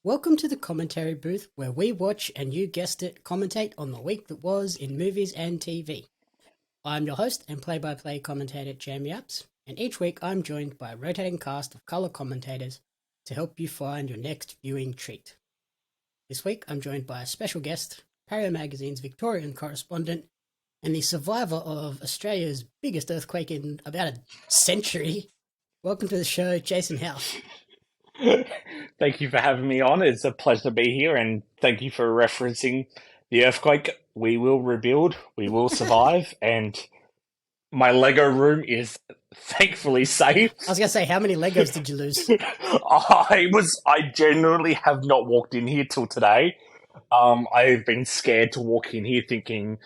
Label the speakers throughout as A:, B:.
A: Welcome to the commentary booth where we watch and you guessed it, commentate on the week that was in movies and TV. I'm your host and play-by-play commentator Jamie Apps, and each week I'm joined by a rotating cast of colour commentators to help you find your next viewing treat. This week I'm joined by a special guest, Pario Magazine's Victorian correspondent and the survivor of Australia's biggest earthquake in about a century. Welcome to the show, Jason Hauth.
B: Thank you for having me on. It's a pleasure to be here, and thank you for referencing the earthquake. We will rebuild, we will survive, and my Lego room is thankfully safe.
A: I was going to say, how many Legos did you lose?
B: I genuinely have not walked in here till today. I've been scared to walk in here thinking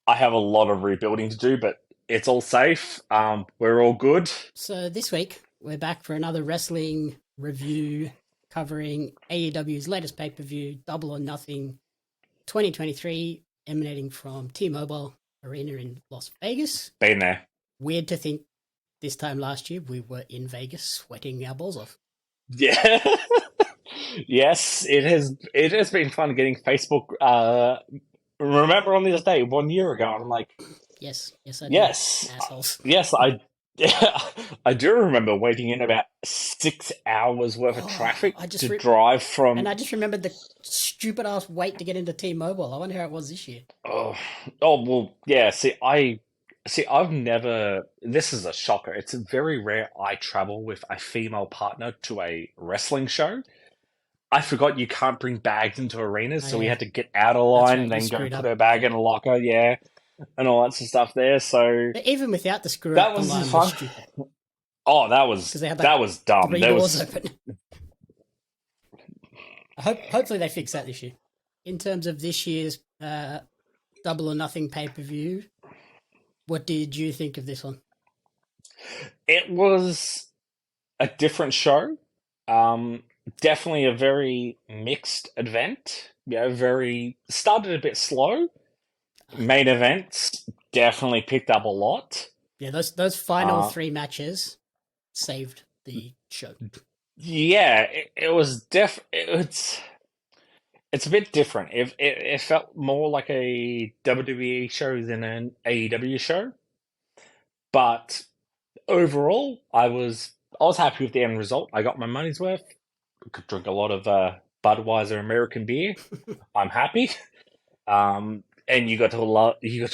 B: I have a lot of rebuilding to do, but it's all safe. We're all good.
A: So this week, we're back for another wrestling review covering AEW's latest pay-per-view, Double or Nothing 2023, emanating from T-Mobile Arena in Las Vegas.
B: Been there.
A: Weird to think this time last year we were in Vegas sweating our balls off.
B: Yeah. Yes, it has been fun getting Facebook. Remember on this day 1 year ago, I'm like,
A: yes, I do.
B: Yes,
A: assholes.
B: Yes, I do remember waiting in about 6 hours worth of traffic to drive from.
A: And I just remembered the stupid ass wait to get into T-Mobile. I wonder how it was this year.
B: Oh well, yeah. I've never. This is a shocker. It's very rare I travel with a female partner to a wrestling show. I forgot you can't bring bags into arenas, so we had to get out of line and then go put her bag in a locker, and all that sort of stuff there. So
A: but even without the screw
B: that
A: up,
B: was
A: the line
B: fun.
A: was stupid.
B: Oh, that was dumb.
A: 3 doors open. Hopefully they fix that this year. In terms of this year's Double or Nothing pay-per-view, what did you think of this one?
B: It was a different show. Definitely a very mixed event. Started a bit slow. Main events definitely picked up a lot.
A: Yeah, those final 3 matches saved the show.
B: Yeah, it was it's a bit different. It felt more like a WWE show than an AEW show. But overall, I was happy with the end result. I got my money's worth. I could drink a lot of Budweiser American beer. I'm happy. And you got to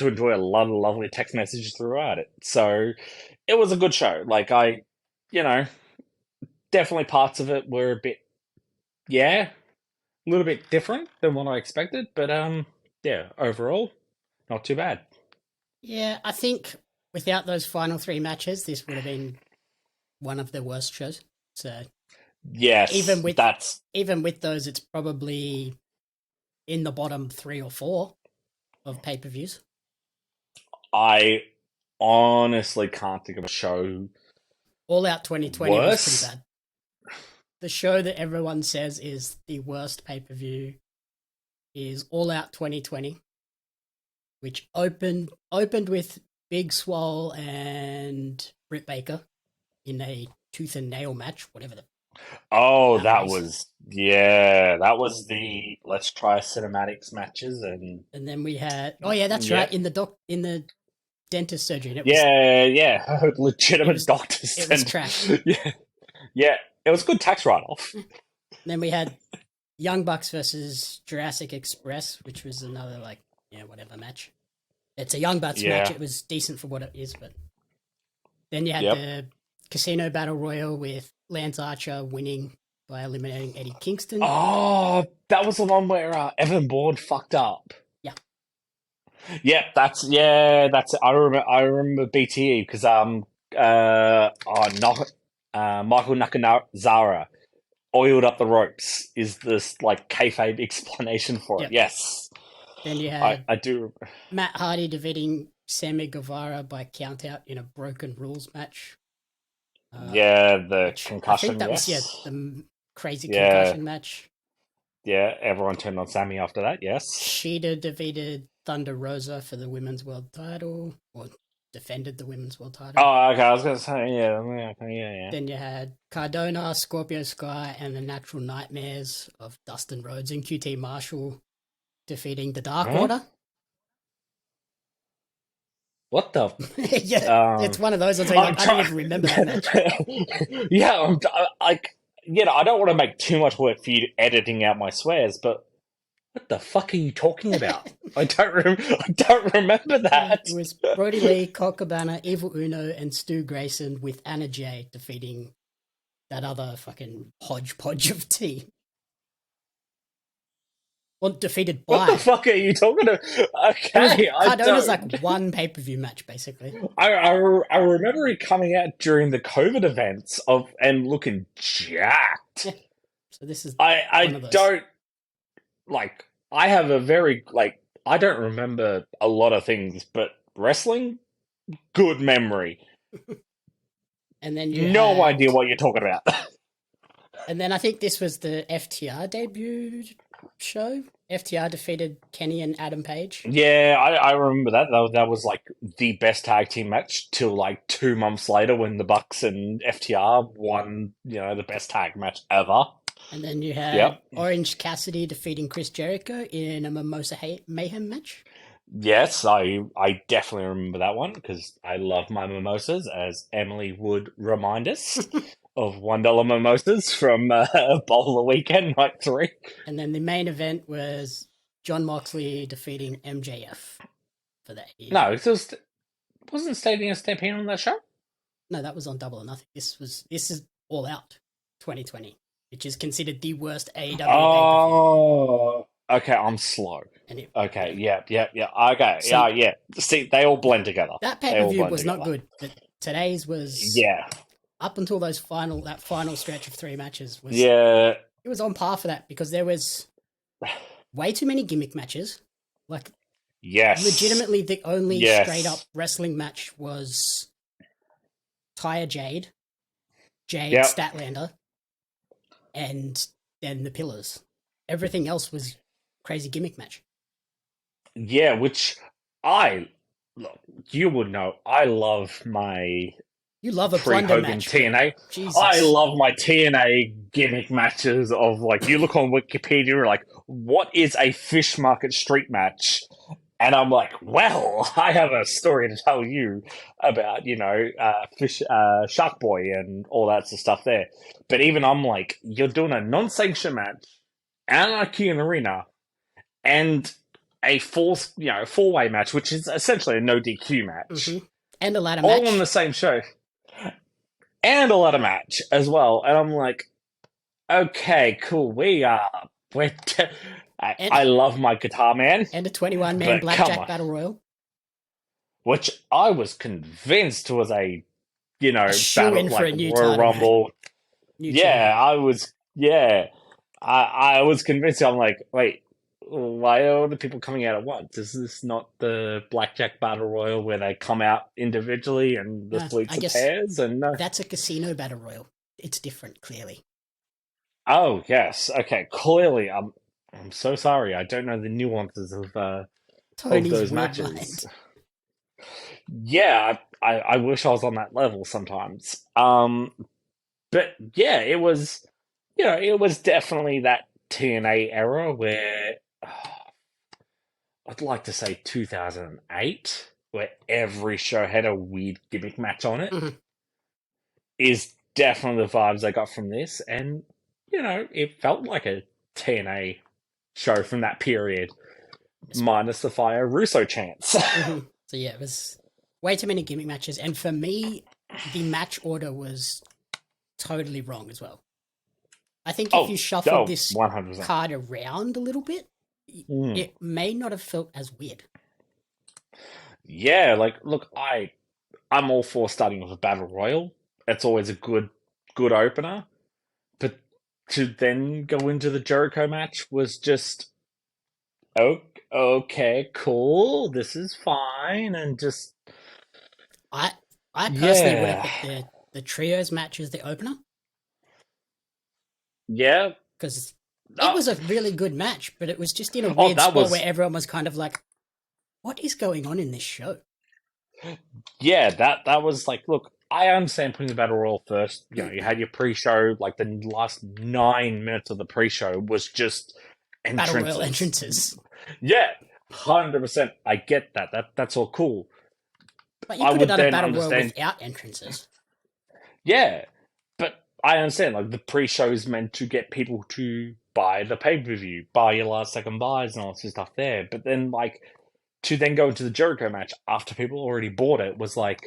B: enjoy a lot of lovely text messages throughout it. So it was a good show. Like definitely parts of it were a little bit different than what I expected. But overall, not too bad.
A: Yeah, I think without those final 3 matches, this would have been one of the worst shows. So
B: yes,
A: even with those, it's probably in the bottom 3 or 4 of pay-per-views.
B: I honestly can't think of a show.
A: All Out 2020
B: worse?
A: Was pretty bad. The show that everyone says is the worst pay-per-view is All Out 2020, which opened with Big Swole and Britt Baker in a tooth and nail match, whatever the.
B: Oh, that was the let's try cinematics matches, and
A: then we had right, in the dentist surgery. And
B: it was, legitimate doctors.
A: It was trash.
B: Yeah, it was a good tax write-off.
A: Then we had Young Bucks versus Jurassic Express, which was another whatever match. It's a Young Bucks match. It was decent for what it is, but then you had the Casino Battle Royal with Lance Archer winning by eliminating Eddie Kingston.
B: Oh, that was the one where Evan Bourne fucked up.
A: Yeah.
B: Yeah, that's I remember BTE because Michael Nakazawa oiled up the ropes is this kayfabe explanation for it. Yes.
A: Then you had
B: I do
A: Matt Hardy defeating Sammy Guevara by countout in a Broken Rules match.
B: The concussion.
A: I think that was the crazy concussion match.
B: Yeah, everyone turned on Sammy after that. Yes.
A: Shida defeated Thunder Rosa for the women's world title, or defended the women's world title.
B: Oh, okay. I was gonna say, yeah.
A: Then you had Cardona, Scorpio Sky, and the Natural Nightmares of Dustin Rhodes and QT Marshall defeating the Dark Order.
B: What the?
A: Yeah, it's one of those. I don't even remember that match.
B: Yeah, I don't want to make too much work for you editing out my swears, but what the fuck are you talking about? I don't remember that.
A: It was Brody Lee, Colt Cabana, Evil Uno, and Stu Grayson with Anna Jay defeating that other fucking hodgepodge of team. Well, defeated by...
B: What the fuck are you talking about? Okay,
A: Cardona's like one pay-per-view match, basically.
B: I remember it coming out during the COVID events and looking jacked.
A: Yeah. So this is
B: I don't... Like, I have a very... Like, I don't remember a lot of things, but wrestling, good memory.
A: And then you
B: no idea what you're talking about.
A: And then I think this was the FTR debut show. FTR defeated Kenny and Adam Page.
B: Yeah, I remember that. That was like the best tag team match till like 2 months later when the Bucks and FTR won, the best tag match ever.
A: And then you had Orange Cassidy defeating Chris Jericho in a Mimosa Mayhem match.
B: Yes, I definitely remember that one because I love my mimosas, as Emily would remind us of $1 mimosas from Bowl of the Weekend, night 3.
A: And then the main event was Jon Moxley defeating MJF for that year.
B: No, wasn't Stadium Stampede on that show?
A: No, that was on Double or Nothing. This is All Out 2020, which is considered the worst AEW pay-per-view.
B: Oh, okay, I'm slow. Okay, yeah. Okay, so, yeah. See, they all blend together.
A: That pay-per-view was not good, but today's was...
B: Yeah.
A: Up until that final stretch of 3 matches was...
B: Yeah.
A: It was on par for that because there was way too many gimmick matches. Like,
B: yes.
A: Legitimately, the only straight-up wrestling match was Taya Jade Statlander, and then the Pillars. Everything else was crazy gimmick match.
B: Yeah, which you would know, I love my...
A: You love a plunder match.
B: TNA.
A: Jesus.
B: I love my TNA gimmick matches of, like, you look on Wikipedia, you're like, what is a fish market street match? And I'm like, well, I have a story to tell you about, Shark Boy and all that sort of stuff there. But even I'm like, you're doing a non-sanctioned match, Anarchy in the Arena, and a four-way match, which is essentially a no DQ match.
A: Mm-hmm. And a ladder match.
B: All on the same show. And a ladder match as well. And I'm like, okay, cool. I love my Guitar Man.
A: And a 21-man Blackjack Battle Royal.
B: Which I was convinced was a
A: battle,
B: like
A: a new
B: Royal Rumble. I was convinced. I'm like, wait, why are all the people coming out at once? Is this not the Blackjack Battle Royal where they come out individually and the fleets of pairs? And
A: that's a casino battle royal. It's different, clearly.
B: Oh yes, okay. Clearly, I'm so sorry. I don't know the nuances of those matches. Mind. Yeah, I wish I was on that level sometimes. But yeah, it was definitely that TNA era where I'd like to say 2008, where every show had a weird gimmick match on it, is definitely the vibes I got from this. And, it felt like a TNA show from that period, minus the Fire Russo chants.
A: So yeah, it was way too many gimmick matches. And for me, the match order was totally wrong as well. I think if you shuffled this
B: 100%.
A: card around a little bit, it may not have felt as weird.
B: Yeah, like, look, I'm all for starting with a battle royal. It's always a good opener. But to then go into the Jericho match was just, okay, cool, this is fine, and just...
A: I personally would have put the trios match as the opener.
B: Yeah.
A: Because it was a really good match, but it was just in a weird spot where everyone was kind of like, what is going on in this show?
B: Yeah, that was like, look, I understand putting the battle royal first. You know, you had your pre-show, like the last 9 minutes of the pre-show was just
A: Battle Royal
B: entrances.
A: entrances.
B: Yeah, 100%. I get that. That's all cool.
A: But you
B: I
A: could have
B: would
A: done a
B: then
A: Battle Royal
B: understand.
A: without entrances.
B: Yeah, but I understand. Like the pre-show is meant to get people to buy the pay-per-view, buy your last second buys and all this stuff there. But then, like, to then go into the Jericho match after people already bought it was like,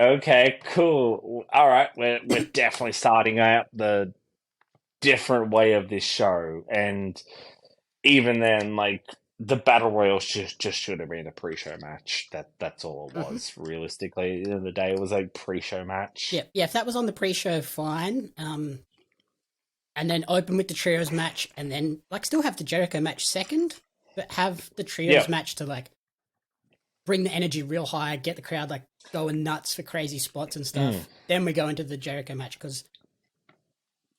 B: okay, cool. All right, we're definitely starting out the different way of this show, and even then, like the battle royal just should have been a pre-show match. That's all it
A: Mm-hmm.
B: was. Realistically, at the end of the day, it was a pre-show match.
A: Yeah, yeah. If that was on the pre-show, fine. And then open with the trios match, and then like still have the Jericho match second, but have the trios
B: Yeah,
A: match to like bring the energy real high, get the crowd like going nuts for crazy spots and
B: mm,
A: stuff. Then we go into the Jericho match because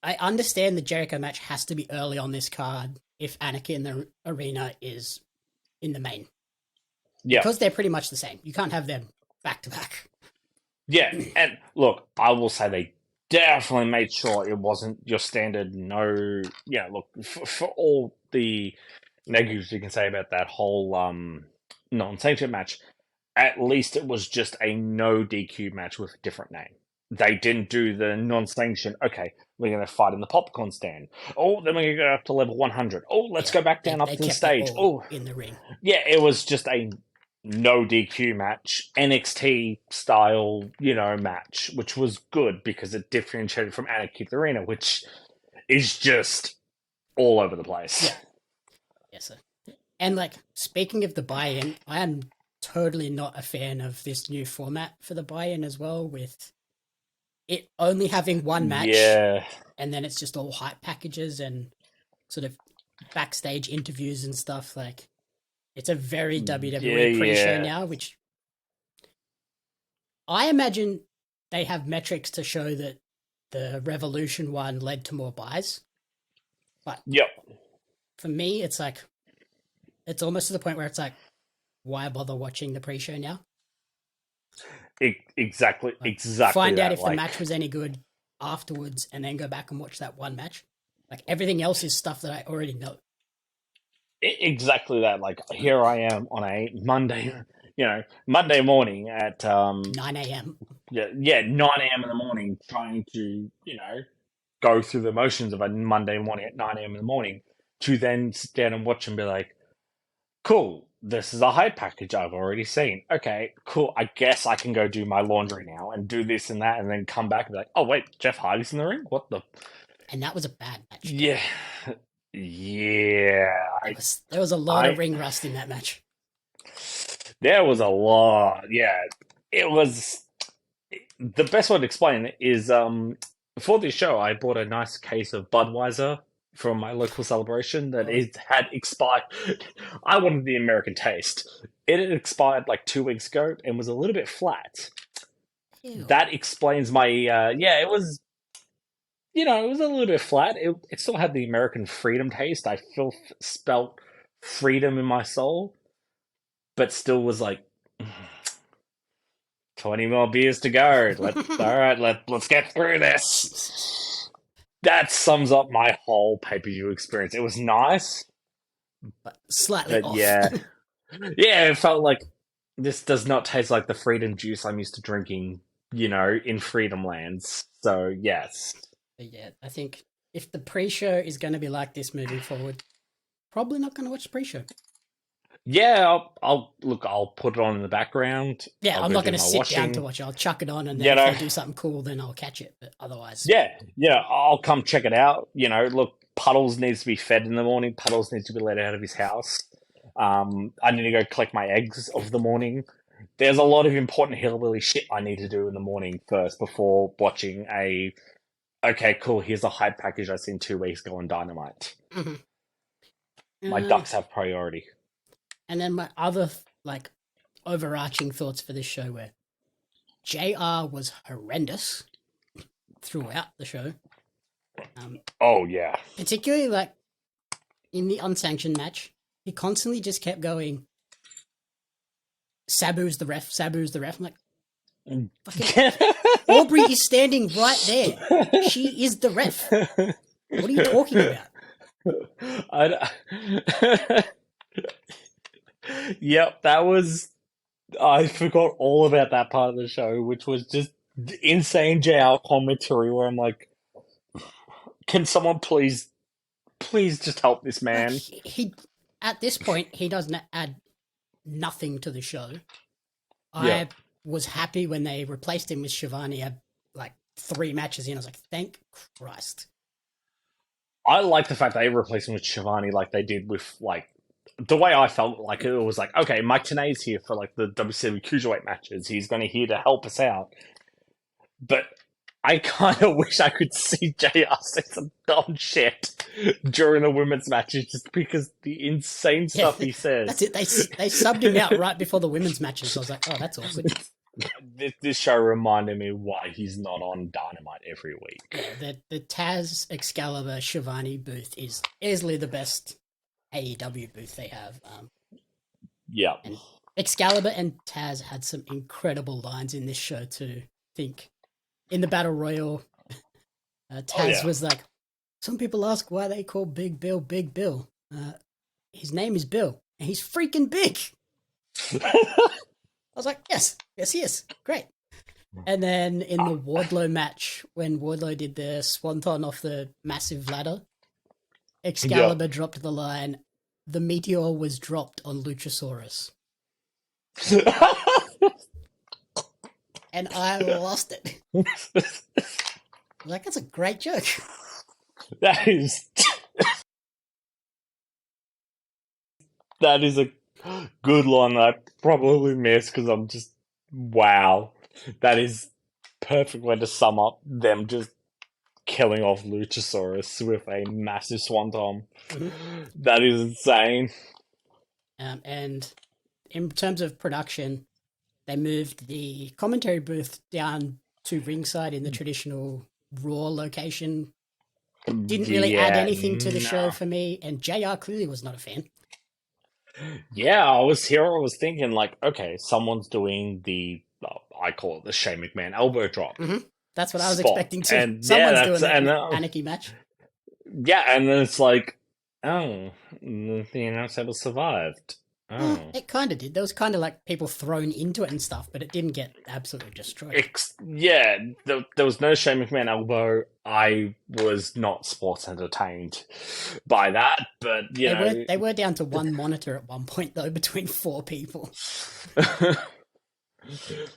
A: I understand the Jericho match has to be early on this card if Anarchy in the Arena is in the main
B: yeah,
A: because they're pretty much the same. You can't have them back to back.
B: yeah. And look, I will say they definitely made sure it wasn't your standard no. Yeah, look, for all the negatives you can say about that whole non-sanctioned match, at least it was just a no DQ match with a different name. They didn't do the non-sanctioned. Okay, we're going to fight in the popcorn stand. Oh, then we're going to go up to level 100. Oh, let's
A: Yeah,
B: go back
A: they
B: down up to the
A: kept it
B: stage.
A: all
B: Oh,
A: in the ring.
B: yeah, it was just a no DQ match, NXT style, match, which was good because it differentiated from Anarchy in the Arena, which is just all over the place.
A: Yeah, yes, sir. And like speaking of the buy-in, I am totally not a fan of this new format for the buy-in as well, with it only having one match
B: Yeah.
A: and then it's just all hype packages and sort of backstage interviews and stuff. Like it's a very
B: Yeah,
A: WWE pre-show
B: yeah.
A: now, which I imagine they have metrics to show that the Revolution one led to more buys. But
B: Yep.
A: for me, it's like it's almost to the point where it's like, why bother watching the pre-show now?
B: Exactly,
A: Like,
B: exactly
A: find out
B: that.
A: if the
B: Like,
A: match was any good afterwards, and then go back and watch that one match. Like everything else is stuff that I already know.
B: exactly that. Like, here I am on a Monday, Monday morning at
A: 9 a.m.
B: yeah 9 a.m. in the morning, trying to go through the motions of a Monday morning at 9 a.m. in the morning, to then sit down and watch and be like, cool, this is a hype package I've already seen. Okay, cool. I guess I can go do my laundry now and do this and that, and then come back and be like, oh wait, Jeff Hardy's in the ring. What the?
A: And that was a bad match too.
B: Yeah, yeah.
A: There was a lot of
B: I
A: ring rust in that match.
B: There was a lot. Yeah, it was. The best way to explain it is for this show, I bought a nice case of Budweiser from my local celebration that
A: Oh,
B: it had expired. I wanted the American taste. It had expired like 2 weeks ago and was a little bit flat.
A: ew.
B: That explains my yeah. It was it was a little bit flat. It still had the American freedom taste. I felt spelt freedom in my soul, but still was like 20 more beers to go. All right, let's get through this. That sums up my whole pay-per-view experience. It was nice,
A: But slightly
B: but
A: off.
B: yeah. Yeah, it felt like this does not taste like the freedom juice I'm used to drinking, in Freedom Lands. So, yes.
A: But yeah, I think if the pre-show is going to be like this moving forward, probably not going to watch the pre-show.
B: Yeah, I'll look. I'll put it on in the background.
A: Yeah,
B: I'll
A: I'm
B: go
A: not
B: do
A: going to
B: my
A: sit down to
B: washing.
A: watch it. I'll chuck it on, and then
B: You
A: if
B: know,
A: they do something cool, then I'll catch it. But otherwise,
B: yeah. I'll come check it out. Look, Puddles needs to be fed in the morning. Puddles needs to be let out of his house. I need to go collect my eggs of the morning. There's a lot of important hillbilly shit I need to do in the morning first before watching a. Okay, cool. Here's a hype package I seen 2 weeks ago on Dynamite.
A: mhm.
B: My
A: uh,
B: ducks have priority.
A: and then my other like overarching thoughts for this show were JR was horrendous throughout the show.
B: Oh yeah.
A: Particularly like in the unsanctioned match, he constantly just kept going, Sabu's the ref. I'm like, fucking Aubrey is standing right there. She is the ref. What are you talking about?
B: Yep, I forgot all about that part of the show, which was just insane JR commentary where I'm like, can someone please just help this man?
A: He at this point, he doesn't add nothing to the show.
B: Yeah.
A: I was happy when they replaced him with Shivani at like 3 matches in. I was like, thank Christ.
B: I like the fact they replaced him with Shivani like they did with, like, the way I felt like it was like, okay, Mike Tenay's here for like the WCW Cruiserweight matches. He's going to here to help us out. But I kind of wish I could see JR say some dumb shit during the women's matches just because the insane stuff he says.
A: That's it. They subbed him out right before the women's matches. So I was like, oh, that's awkward.
B: This show reminded me why he's not on Dynamite every week.
A: Yeah, the Taz, Excalibur, Shivani booth is easily the best AEW booth they have.
B: Yeah.
A: And Excalibur and Taz had some incredible lines in this show too. I think in the Battle Royal, Taz was like, some people ask why they call Big Bill Big Bill. His name is Bill, and he's freaking big. I was like, yes, he is. Great. And then in the Wardlow match, when Wardlow did the swanton off the massive ladder, Excalibur dropped the line, the meteor was dropped on Luchasaurus. And I lost it. I was like, that's a great joke.
B: That is a good line that I probably missed because I'm just, wow. That is perfect way to sum up them just killing off Luchasaurus with a massive swanton. Mm-hmm. That is insane.
A: And in terms of production, they moved the commentary booth down to ringside in the traditional Raw location. Didn't really add anything to the show for me, and JR clearly was not a fan.
B: Yeah, I was thinking, like, okay, someone's doing the, I call it the Shane McMahon elbow drop.
A: Mm-hmm. That's what I was expecting too.
B: And
A: someone's doing an Anarchy match.
B: Yeah, and then it's like, oh, the announcer survived. Oh.
A: It kind of did. There was kind of like people thrown into it and stuff, but it didn't get absolutely destroyed.
B: There was no Shane McMahon elbow. I was not sports entertained by that, but
A: they were down to one monitor at one point though, between 4 people.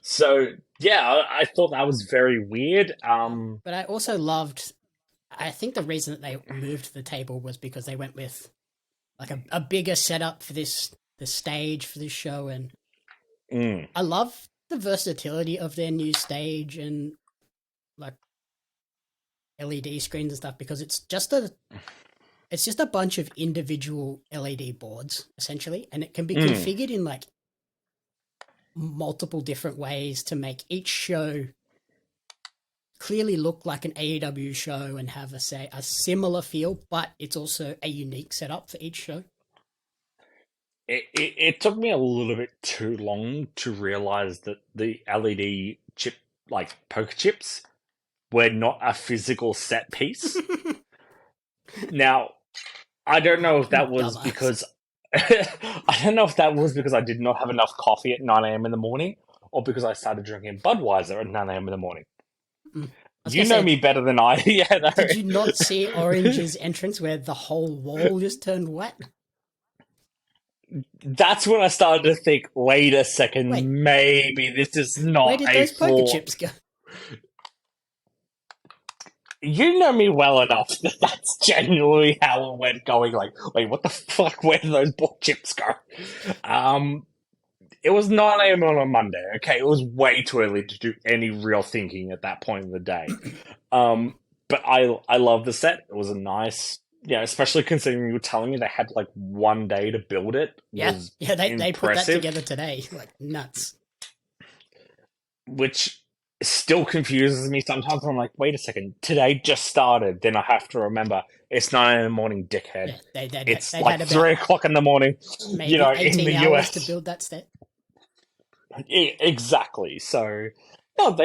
B: So yeah, I thought that was very weird.
A: But I also loved. I think the reason that they moved the table was because they went with like a bigger setup for the stage for this show, and I love the versatility of their new stage and like LED screens and stuff, because it's just a bunch of individual LED boards essentially, and it can be configured in like multiple different ways to make each show clearly look like an AEW show and have a similar feel, but it's also a unique setup for each show.
B: It took me a little bit too long to realize that the LED chip, like poker chips, were not a physical set piece. Now, I don't know if that was because I did not have enough coffee at 9 a.m. in the morning, or because I started drinking Budweiser at 9 a.m. in the morning. You know me better than I. Yeah. No.
A: Did you not see Orange's entrance where the whole wall just turned wet?
B: That's when I started to think, wait a second, maybe this is not
A: where did those poker chips go?
B: You know me well enough that that's genuinely how it went, going like, wait, what the fuck, where did those poker chips go? It was 9 a.m. on a Monday, okay? It was way too early to do any real thinking at that point in the day. But I love the set. It was a nice... Yeah, especially considering you were telling me they had like 1 day to build it.
A: They put that together today. Like, nuts.
B: Which still confuses me sometimes. I'm like, wait a second, today just started. Then I have to remember it's 9 in the morning, dickhead. Yeah, it's like 3 o'clock in the morning.
A: Maybe 18 in the hours US to build that set.
B: Exactly. So, no,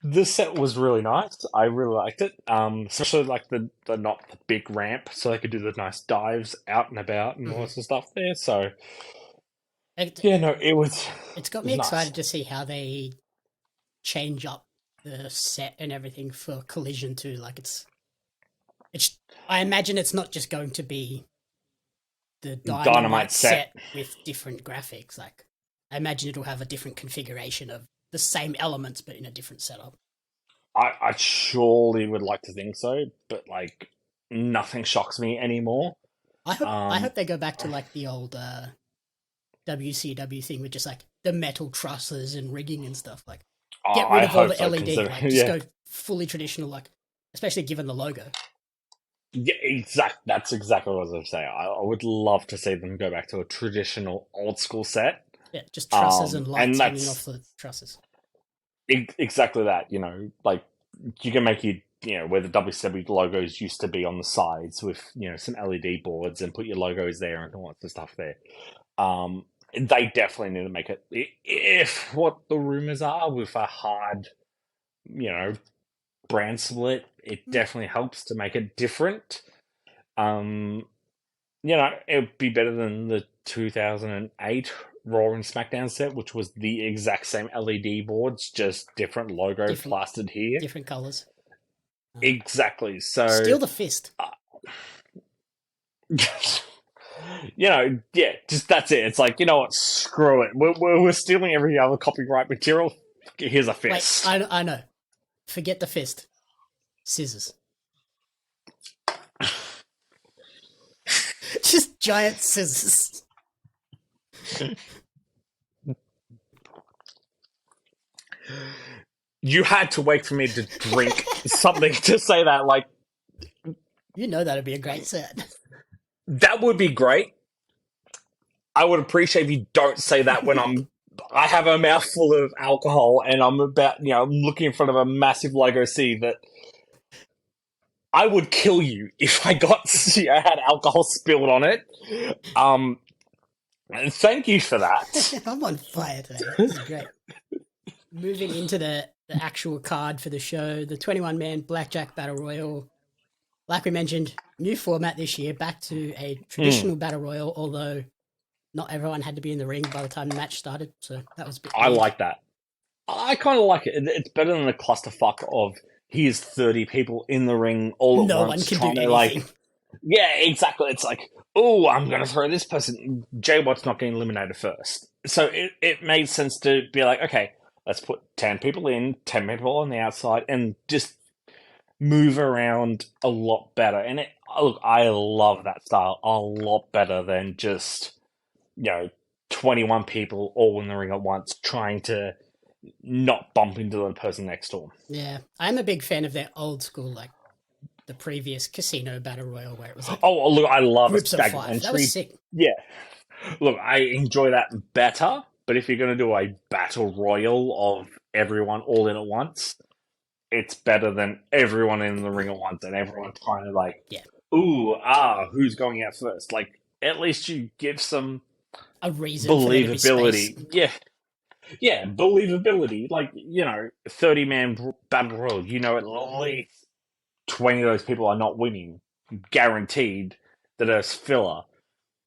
B: the set was really nice. I really liked it. Especially like the not the big ramp, so they could do the nice dives out and about and all
A: Hmm.
B: sorts of stuff there. So,
A: It,
B: yeah, no, it was
A: it's got
B: it
A: me
B: was nice.
A: excited to see how they change up the set and everything for Collision too. Like it's. I imagine it's not just going to be the
B: Dynamite
A: Dynamite
B: set.
A: set with different graphics. Like I imagine it'll have a different configuration of the same elements but in a different setup.
B: I surely would like to think so, but like nothing shocks me anymore.
A: I
B: Um,
A: hope they go back to like the old WCW thing with just like the metal trusses and rigging and stuff. Like get rid
B: I
A: of all
B: hope
A: the
B: so
A: LED.
B: because
A: Like just
B: yeah,
A: go fully traditional. Like especially given the logo.
B: yeah, That's exactly what I was going to say. I would love to see them go back to a traditional old school set.
A: Yeah, just trusses and
B: And
A: lights hanging off
B: that's
A: the trusses.
B: exactly that. Like you can make where the WCW logos used to be on the sides with some LED boards and put your logos there and all that stuff there. They definitely need to make it. If what the rumors are with a hard, you know, brand split, it
A: Mm,
B: definitely helps to make it different. Um, it would be better than the 2008 Raw and SmackDown set, which was the exact same LED boards, just different logo
A: different
B: plastered here.
A: different colors.
B: Exactly. So,
A: Steal the fist.
B: uh, yeah, just that's it. It's like, you know what? Screw it. We're stealing every other copyright material. Here's a
A: Wait,
B: fist.
A: I know. Forget the fist. Scissors. Just giant scissors.
B: You had to wait for me to drink something to say that. Like,
A: You know that'd be a great set.
B: that would be great. I would appreciate if you don't say that when I have a mouthful of alcohol and I'm I'm looking in front of a massive Lego sea that I would kill you if I had alcohol spilled on it. Um, Thank you for that.
A: I'm on fire today. This is great. Moving into the actual card for the show, the 21-man Blackjack Battle Royal. Like we mentioned, new format this year, back to a
B: Hmm.
A: traditional Battle Royal, although not everyone had to be in the ring by the time the match started, so that was a bit
B: I
A: weird.
B: like that. I kind of like it. It's better than the clusterfuck of here's 30 people in the ring all at
A: No one
B: once
A: can do
B: trying to
A: anything.
B: yeah, exactly. It's like, oh, I'm going to throw this person. Jay Watt's not getting eliminated first. So it made sense to be like, okay, let's put 10 people in, 10 people on the outside, and just move around a lot better. And look, I love that style a lot better than just, you know, 21 people all in the ring at once trying to not bump into the person next to them.
A: Yeah, I'm a big fan of their old school, like the previous Casino Battle Royal, where it was like
B: Oh, look, I love a
A: groups of
B: staggered
A: 5. That was
B: entry.
A: sick.
B: Yeah. Look, I enjoy that better, but if you're going to do a battle royal of everyone all in at once, it's better than everyone in the ring at once and everyone trying to
A: Yeah,
B: who's going out first? Like, at least you give some
A: a reason for there to be space.
B: believability. Yeah, yeah, believability. Like, 30-man battle royal, at least 20 of those people are not winning, guaranteed, that are filler.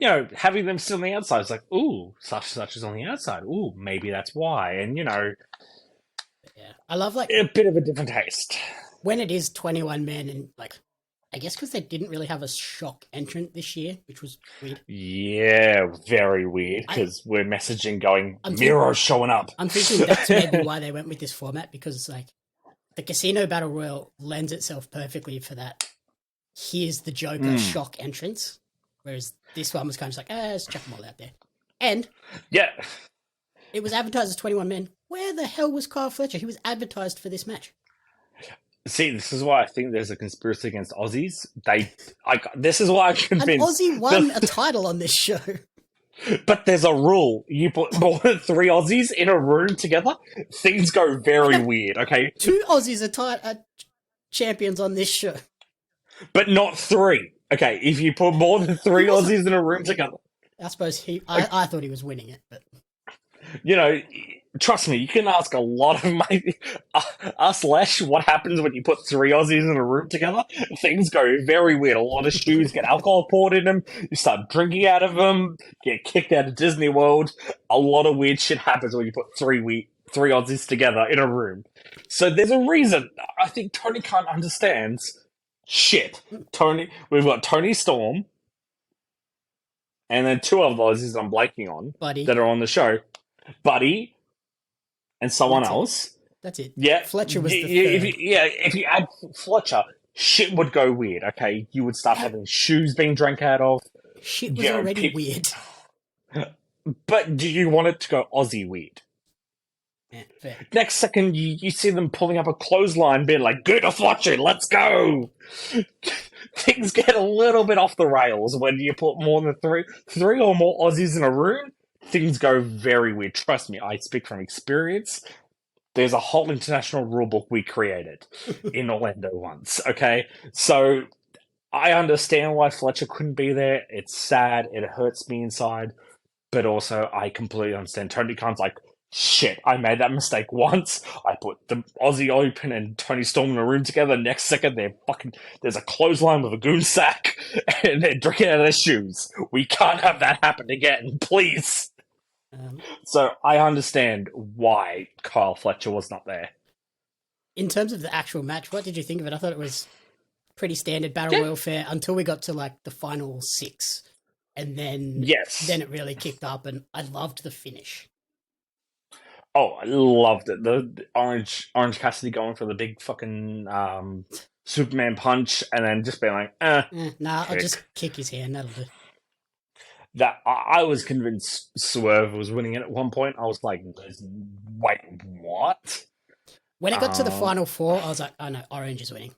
B: Having them still on the outside is like, ooh, such and such is on the outside. Ooh, maybe that's why. And,
A: Yeah, I love like
B: a bit of a different taste.
A: when it is 21 men and like I guess because they didn't really have a shock entrant this year, which was weird.
B: Yeah, very weird because we're messaging going,
A: I'm
B: Miro's showing up.
A: I'm thinking that's maybe why they went with this format because it's like the Casino Battle Royal lends itself perfectly for that. Here's the Joker shock entrance, whereas this one was kind of just like, let's chuck them all out there. And
B: Yeah.
A: it was advertised as 21 men. Where the hell was Kyle Fletcher? He was advertised for this match.
B: See, this is why I think there's a conspiracy against Aussies. This is why I'm
A: An
B: convinced.
A: Aussie won a title on this show.
B: But there's a rule. You put more than 3 Aussies in a room together, things go very weird, okay?
A: 2 Aussies are champions on this show.
B: But not 3. Okay, if you put more than 3 Aussies in a room together.
A: I suppose I thought he was winning it, but
B: You know, trust me, you can ask a lot of my us Lesh what happens when you put three Aussies in a room together. Things go very weird. A lot of shoes get alcohol poured in them. You start drinking out of them. Get kicked out of Disney World. A lot of weird shit happens when you put three Aussies together in a room. So there's a reason. I think Tony Khan understands. Shit, Tony. We've got Tony Storm, and then two of those I'm blanking on
A: Buddy.
B: that are on the show. Buddy and someone
A: That's
B: else.
A: It. That's it.
B: Yeah,
A: Fletcher was the third.
B: If you add Fletcher, shit would go weird. Okay, you would start having shoes being drank out of.
A: Shit was already weird.
B: But do you want it to go Aussie weird?
A: Yeah, fair.
B: Next second, you see them pulling up a clothesline, being like, "Good to Fletcher, let's go." Things get a little bit off the rails when you put more than three or more Aussies in a room. Things go very weird. Trust me, I speak from experience. There's a whole international rulebook we created in Orlando once, okay? So I understand why Fletcher couldn't be there. It's sad. It hurts me inside. But also, I completely understand. Tony Khan's like, shit, I made that mistake once. I put the Aussie Open and Tony Storm in a room together. Next second, there's a clothesline with a goon sack, and they're drinking out of their shoes. We can't have that happen again, please. So I understand why Kyle Fletcher was not there.
A: In terms of the actual match, what did you think of it? I thought it was pretty standard battle royal fare until we got to like the final 6, and then then it really kicked up, and I loved the finish.
B: Oh, I loved it. The Orange Cassidy going for the big fucking Superman punch, and then just being like,
A: nah, I'll just kick his hand. That'll do.
B: That I was convinced Swerve was winning it at one point. I was like, wait, what?
A: When it got to the final 4, I was like, oh no, Orange is winning.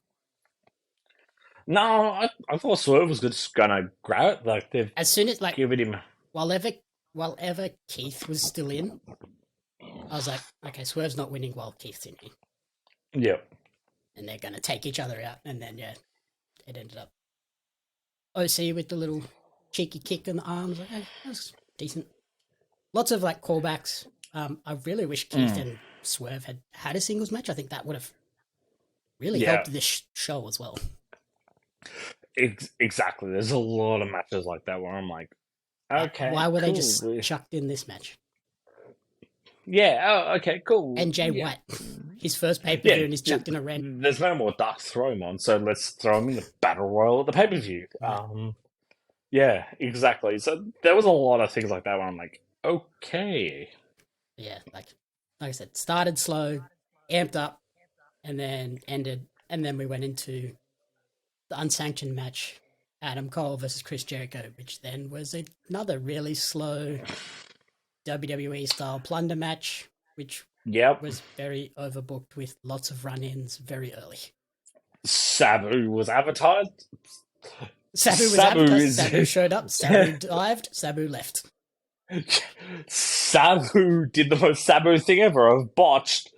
B: No, I thought Swerve was just gonna grab it. Like they've
A: as soon as
B: given him
A: while ever Keith was still in, I was like, okay, Swerve's not winning while Keith's in here.
B: Yep.
A: And they're gonna take each other out, and then it ended up OC with the little cheeky kick in the arms. Like, hey, that was decent. Lots of like callbacks. I really wish Keith and Swerve had a singles match. I think that would have really helped this show as well.
B: Exactly. There's a lot of matches like that where I'm like, okay,
A: why were they just chucked in this match?
B: Yeah. Oh, okay. Cool.
A: And Jay White, his first pay-per-view, and he's chucked in a red.
B: There's no more dark throw him on, so let's throw him in the battle royal at the pay-per-view.
A: Right.
B: Yeah, exactly. So there was a lot of things like that where I'm like, okay.
A: Yeah, like I said, started slow, amped up, and then ended, and then we went into the unsanctioned match, Adam Cole versus Chris Jericho, which then was another really slow WWE style plunder match, which was very overbooked with lots of run-ins very early.
B: Sabu was advertised.
A: Sabu showed up, Sabu dived, Sabu left.
B: Sabu did the most Sabu thing ever of botched,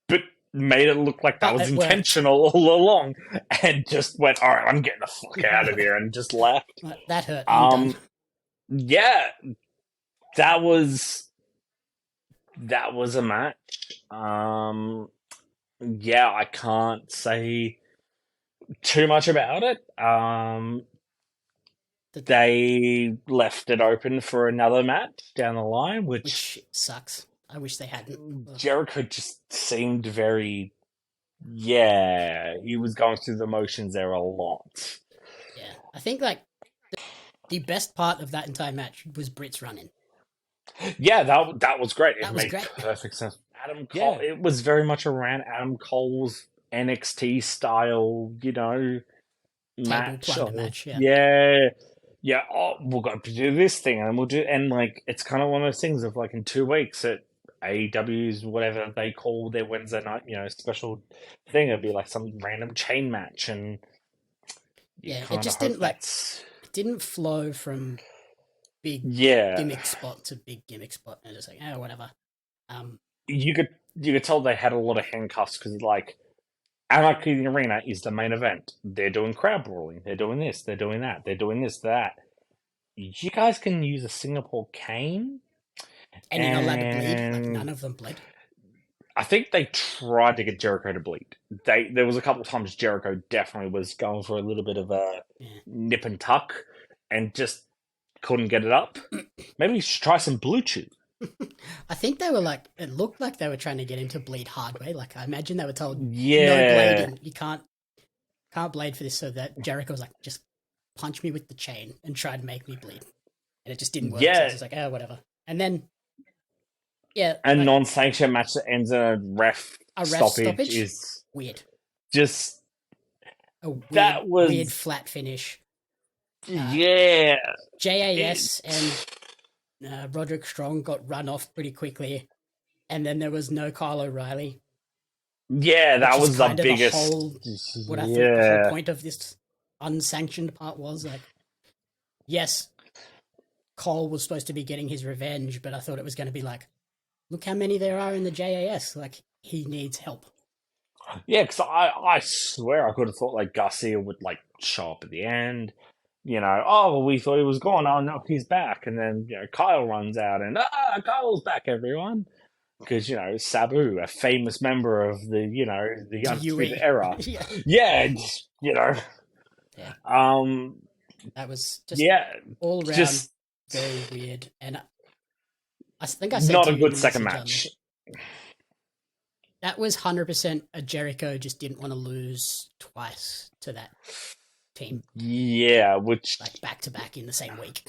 B: but made it look like that was intentional all along, and just went, all right, I'm getting the fuck out of here, and just left.
A: That hurt.
B: Yeah, that was a match. Yeah, I can't say too much about it. They left it open for another match down the line, which
A: sucks. I wish they hadn't.
B: Jericho just seemed very, he was going through the motions there a lot.
A: Yeah, I think like the best part of that entire match was Britt's run-in.
B: Yeah, that was great.
A: That was great.
B: Perfect sense. Adam Cole. Yeah. It was very much around Adam Cole's NXT style, match. Yeah. Oh, we're going to do this thing, and like it's kind of one of those things of like in 2 weeks at AEW's whatever they call their Wednesday night, special thing. It'd be like some random chain match, and
A: it just didn't flow from big gimmick spot to big gimmick spot, and just like whatever.
B: You could tell they had a lot of handcuffs because like Anarchy in the Arena is the main event. They're doing crowd brawling. They're doing this. They're doing that. They're doing this, that. You guys can use a Singapore cane
A: And you're not allowed to bleed. Like,
B: And
A: none of them bled.
B: I think they tried to get Jericho to bleed. There was a couple of times Jericho definitely was going for a little bit of a nip and tuck and just couldn't get it up. Maybe you should try some Blue Chew.
A: I think they were like, it looked like they were trying to get him to bleed hard way. Like, I imagine they were told, no blading. You can't blade for this. So that Jericho was like, just punch me with the chain and try to make me bleed. And it just didn't work. So
B: Yeah.
A: it's just like, oh, whatever. And then, yeah.
B: A
A: like,
B: non-sanctioned match that ends in a ref stoppage is
A: weird.
B: just
A: a weird flat finish.
B: Yeah.
A: JAS and Roderick Strong got run off pretty quickly, and then there was no Kyle O'Reilly.
B: Yeah, that was the biggest.
A: What I thought the whole point of this unsanctioned part was, like, yes, Cole was supposed to be getting his revenge, but I thought it was going to be like, look how many there are in the JAS. Like, he needs help.
B: Yeah, because I swear I could have thought like Garcia would like show up at the end. You know, oh, well, we thought he was gone. Oh no, he's back. And then Kyle runs out, and Kyle's back, everyone. Because Sabu, a famous member of the the Undisputed Era. Yeah.
A: That was just all around very weird, and I think I said
B: not a good second match.
A: That was 100% a Jericho just didn't want to lose twice to that team.
B: Yeah, which
A: like back to back in the same week.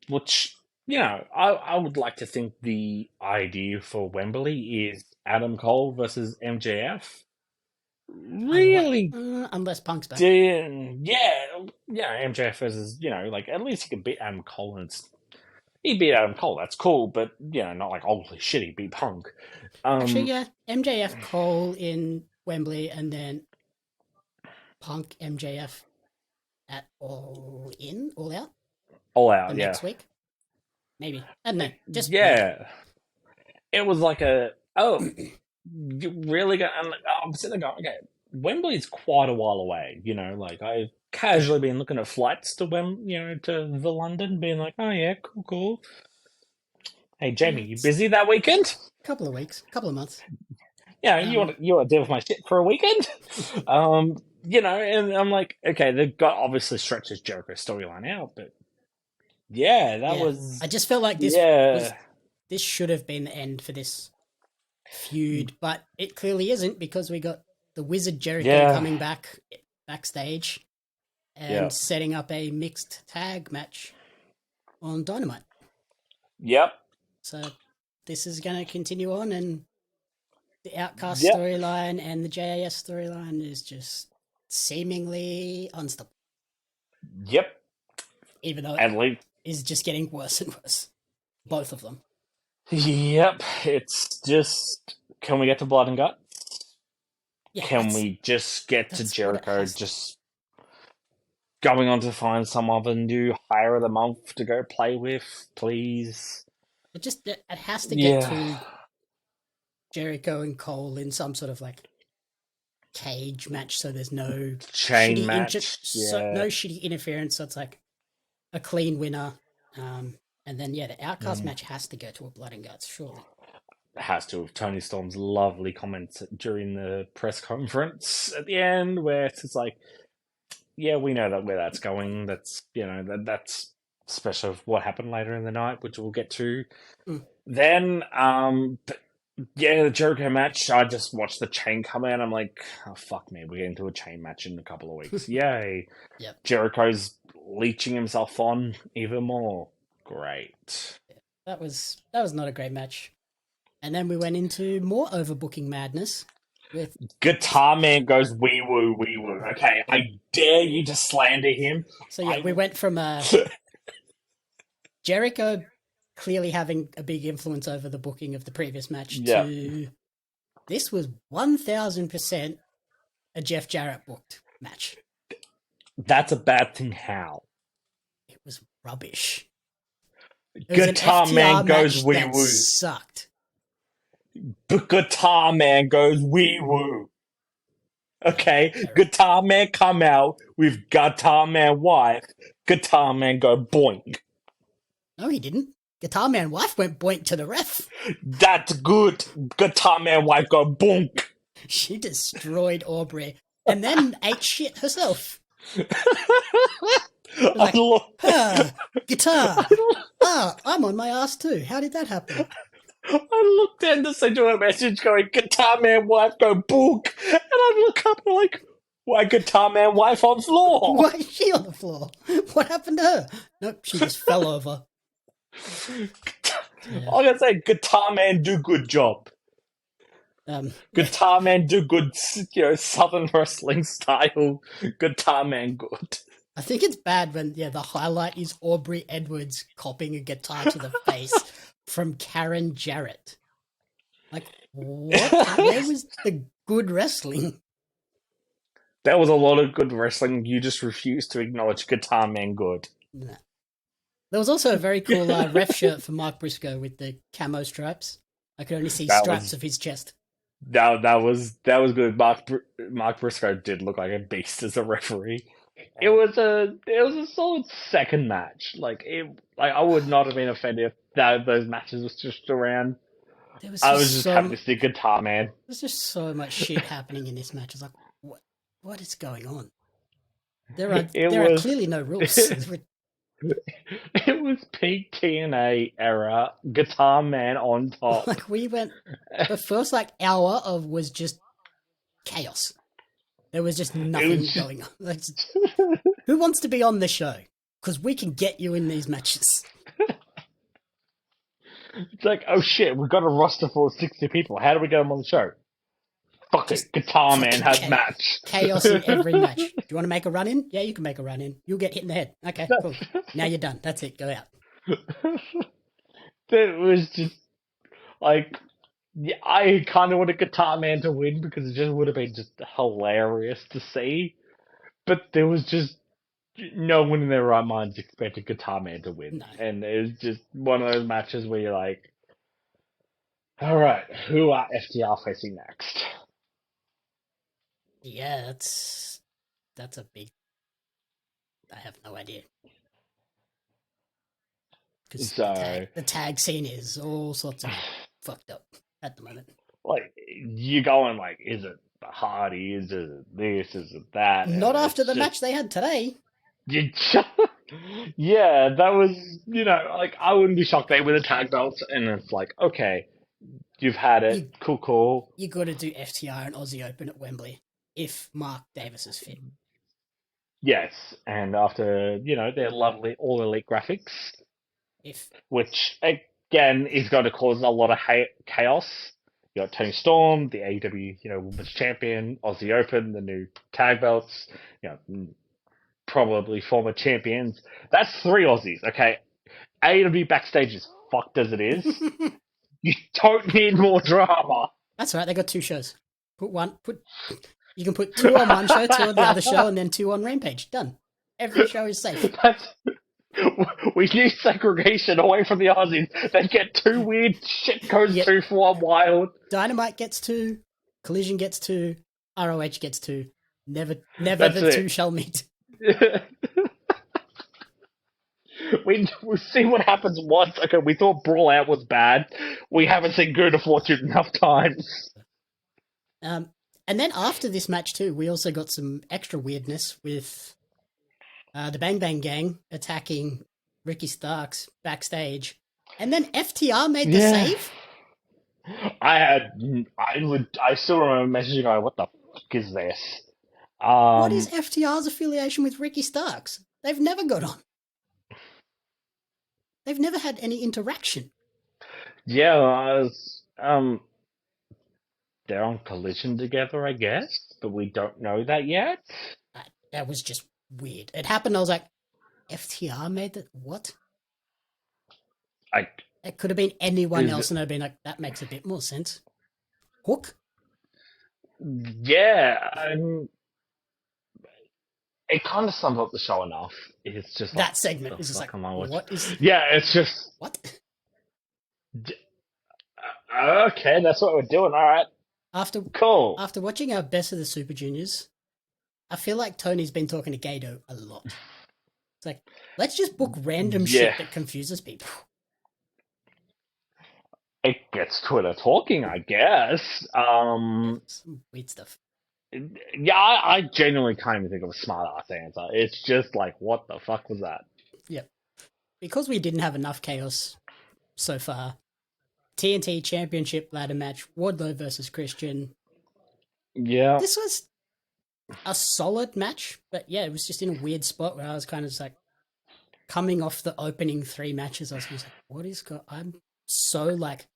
B: Which I would like to think the idea for Wembley is Adam Cole versus MJF. Really?
A: Unless Punk's back.
B: MJF versus, like, at least he can beat Adam Cole. And he beat Adam Cole, that's cool, but, not like, holy shit, he beat Punk.
A: Actually, MJF Cole in Wembley, and then Punk MJF at All Out?
B: All Out,
A: next week? Maybe. I don't know. Just
B: It was like you really got. I'm sitting there going, okay, Wembley's quite a while away. Like I've casually been looking at flights to to the London, being like, oh yeah, cool. Hey Jamie, you busy that weekend?
A: Couple of weeks, couple of months.
B: Yeah, you want to deal with my shit for a weekend? And I'm like, okay, they've got obviously stretches Jericho's storyline out, but that was.
A: I just felt like this should have been the end for this feud, but it clearly isn't, because we got the Wizard Jericho coming back backstage and setting up a mixed tag match on Dynamite.
B: Yep.
A: So this is going to continue on, and the Outcast storyline and the JAS storyline is just seemingly unstoppable.
B: Yep.
A: Even though it is just getting worse and worse. Both of them.
B: Yep. It's just, can we get to Blood and Guts?
A: Yeah,
B: can we just get to Jericho just going on to find some other new hire of the month to go play with, please?
A: It has to get to Jericho and Cole in some sort of like cage match, so there's no
B: chain match,
A: no shitty interference. So it's like a clean winner, and then the Outcast match has to go to a Blood and Guts, surely.
B: It has to, with Tony Storm's lovely comments during the press conference at the end, where it's like, yeah, we know where that's going. That's that's especially what happened later in the night, which we'll get to. Then, the Jericho match, I just watched the chain come out. I'm like, oh, fuck me, we're getting to a chain match in a couple of weeks. Yay.
A: Yep.
B: Jericho's leeching himself on even more. Great.
A: That was not a great match. And then we went into more overbooking madness with
B: Guitar Man goes wee woo. Okay, I dare you to slander him.
A: So we went from Jericho clearly having a big influence over the booking of the previous match to this was 1000% a Jeff Jarrett booked match.
B: That's a bad thing. How?
A: It was rubbish.
B: Guitar Man goes wee woo.
A: Sucked.
B: But Guitar Man goes wee woo. Okay, Guitar Man come out with Guitar Man wife. Guitar Man go boink.
A: No, he didn't. Guitar Man wife went boink to the ref.
B: That's good. Guitar Man wife go boonk.
A: She destroyed Aubrey and then ate shit herself. Like, guitar. I'm on my ass too. How did that happen?
B: I looked in to send you a message going, Guitar Man wife go boonk. And I look up and I'm like, why Guitar Man wife on floor?
A: Why is she on the floor? What happened to her? Nope, she just fell over.
B: I'm going to say Guitar Man do good job. Guitar Man do good, Southern wrestling style. Guitar Man good.
A: I think it's bad when, the highlight is Aubrey Edwards copying a guitar to the face from Karen Jarrett. Like, what? Where was the good wrestling?
B: There was a lot of good wrestling. You just refused to acknowledge Guitar Man good.
A: Nah. There was also a very cool ref shirt for Mark Briscoe with the camo stripes. I could only see stripes of his chest.
B: That was good. Mark Briscoe did look like a beast as a referee. It was a solid second match. I would not have been offended if those matches was just around. I was just happy to see Guitar Man.
A: There's just so much shit happening in this match. It's like, what is going on? There are clearly no rules.
B: It was peak TNA era. Guitar Man on top.
A: Like the first hour was just chaos. There was just nothing going on. Who wants to be on the show? Because we can get you in these matches.
B: It's like, oh shit, we've got a roster full of 60 people. How do we get them on the show? Fuck it, Guitar Man has match.
A: Chaos in every match. Do you want to make a run in? Yeah, you can make a run in. You'll get hit in the head. Okay, cool. Now you're done. That's it. Go out.
B: It was just I kind of wanted Guitar Man to win because it just would have been just hilarious to see. But there was just no one in their right minds expected Guitar Man to win. No. And it was just one of those matches where you're like, all right, who are FTR facing next?
A: Yeah, that's a big... I have no idea. Because the tag scene is all sorts of fucked up at the moment.
B: You're going is it the Hardys? Is it this? Is it that?
A: Not after the match they had today.
B: Yeah, that was, I wouldn't be shocked they win the tag belts, and it's like, okay, you've had it, cool.
A: You got to do FTR and Aussie Open at Wembley if Mark Davis is fit.
B: Yes, and after, their lovely all-elite graphics, which, again, is going to cause a lot of chaos. You got Tony Storm, the AEW, Women's Champion, Aussie Open, the new tag belts, probably former champions. That's 3 Aussies, okay? AEW backstage is fucked as it is. You don't need more drama.
A: That's right, they got 2 shows. You can put 2 on one show, 2 on the other show, and then 2 on Rampage. Done. Every show is safe.
B: We need segregation away from the Aussies. They get 2 weird shit goes too far wild.
A: Dynamite gets 2, Collision gets 2, ROH gets 2. Never the 2 shall meet.
B: We see what happens once. Okay, we thought Brawl Out was bad. We haven't seen Good of Fortune enough times.
A: And then after this match too, we also got some extra weirdness with the Bang Bang Gang attacking Ricky Starks backstage, and then FTR made the save.
B: I still remember messaging going, "What the fuck is this?"
A: What is FTR's affiliation with Ricky Starks? They've never got on. They've never had any interaction.
B: Yeah, they're on Collision together, I guess, but we don't know that yet.
A: That was just weird. It happened, I was like, FTR made that? What? It could have been anyone else, and I'd been like, that makes a bit more sense. Hook?
B: Yeah, it kind of sums up the show enough. It's just
A: that segment is just like, what is...
B: Yeah, it's just...
A: What?
B: Okay, that's what we're doing, alright. Cool.
A: After watching our Best of the Super Juniors, I feel like Tony's been talking to Gato a lot. It's like, let's just book random shit that confuses people.
B: It gets Twitter talking, I guess.
A: Some weird stuff.
B: Yeah, I genuinely can't even think of a smart ass answer. It's just like, what the fuck was that?
A: Yep. Because we didn't have enough chaos so far, TNT Championship ladder match, Wardlow versus Christian.
B: Yeah.
A: This was a solid match, but yeah, it was just in a weird spot where I was kind of just like coming off the opening three matches. I was just like, what is going? I'm so like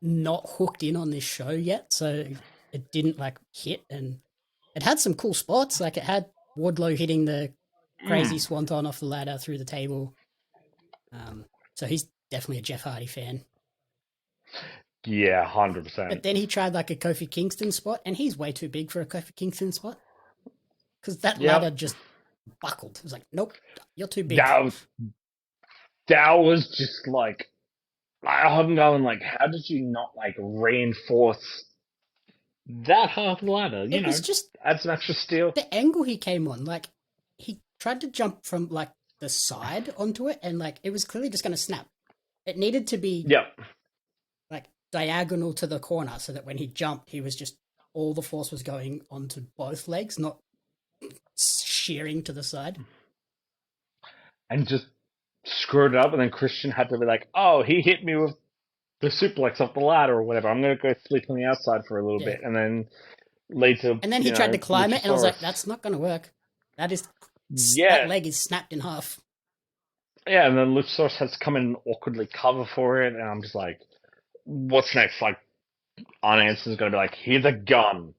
A: not hooked in on this show yet, so it didn't like hit, and it had some cool spots. Like it had Wardlow hitting the crazy
B: Mm.
A: swanton off the ladder through the table. So he's definitely a Jeff Hardy fan.
B: Yeah,
A: But
B: 100%.
A: then he tried like a Kofi Kingston spot, and he's way too big for a Kofi Kingston spot because that ladder
B: Yep.
A: just buckled. It was like, nope, you're too big.
B: That that was just like I'm going like, how did you not like reinforce that half of the ladder?
A: It was just
B: Add some extra steel.
A: the angle he came on. Like he tried to jump from like the side onto it, and like it was clearly just going to snap. It needed to be
B: Yep.
A: like diagonal to the corner so that when he jumped, he was just all the force was going onto both legs, not shearing to the side.
B: And just screwed it up, and then Christian had to be like, "Oh, he hit me with the suplex off the ladder or whatever. I'm gonna go sleep on the outside for a little
A: Yeah.
B: bit," and then lead to
A: And then he tried to climb it, and I was like,
B: Luchasaurus.
A: that's not going to work. That
B: Yeah,
A: leg is snapped in half.
B: yeah, and then Luchasaurus has to come in and awkwardly cover for it, and I'm just like, "What's next?" Like, Arn Anderson's gonna be like, "Here's a gun.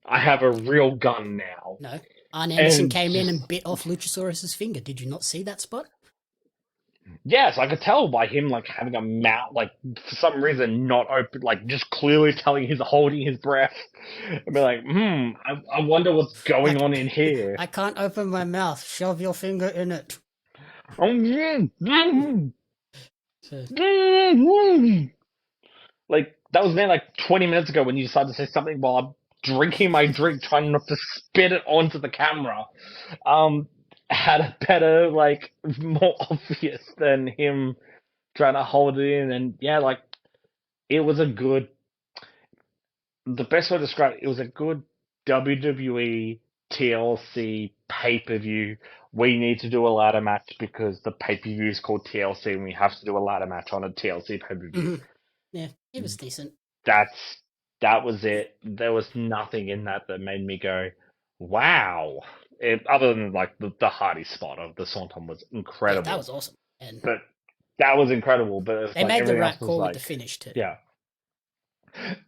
B: I have a real gun now."
A: No. Arn Anderson
B: And
A: came in
B: just,
A: and bit off Luchasaurus's finger. Did you not see that spot?
B: yes, I could tell by him like having a mouth, like for some reason not open, like just clearly telling he's holding his breath. I'd be like, I wonder what's going on in here.
A: I can't open my mouth. Shove your finger in it. So,
B: Like that was me like 20 minutes ago when you decided to say something while I'm drinking my drink, trying not to spit it onto the camera. Had a better, like, more obvious than him trying to hold it in, and yeah, like it was a good. The best way to describe it, it was a good WWE TLC pay per view. We need to do a ladder match because the pay per view is called TLC, and we have to do a ladder match on a TLC pay per view.
A: mhm. Yeah, it was decent.
B: That's that was it. There was nothing in that that made me go, "Wow!" Other than like the Hardy spot of the Swanton was
A: Yeah, that
B: incredible,
A: was awesome. And
B: but that was incredible. But it's
A: they
B: like
A: made the
B: everything
A: right
B: else was
A: call with the
B: like,
A: finish, too.
B: yeah,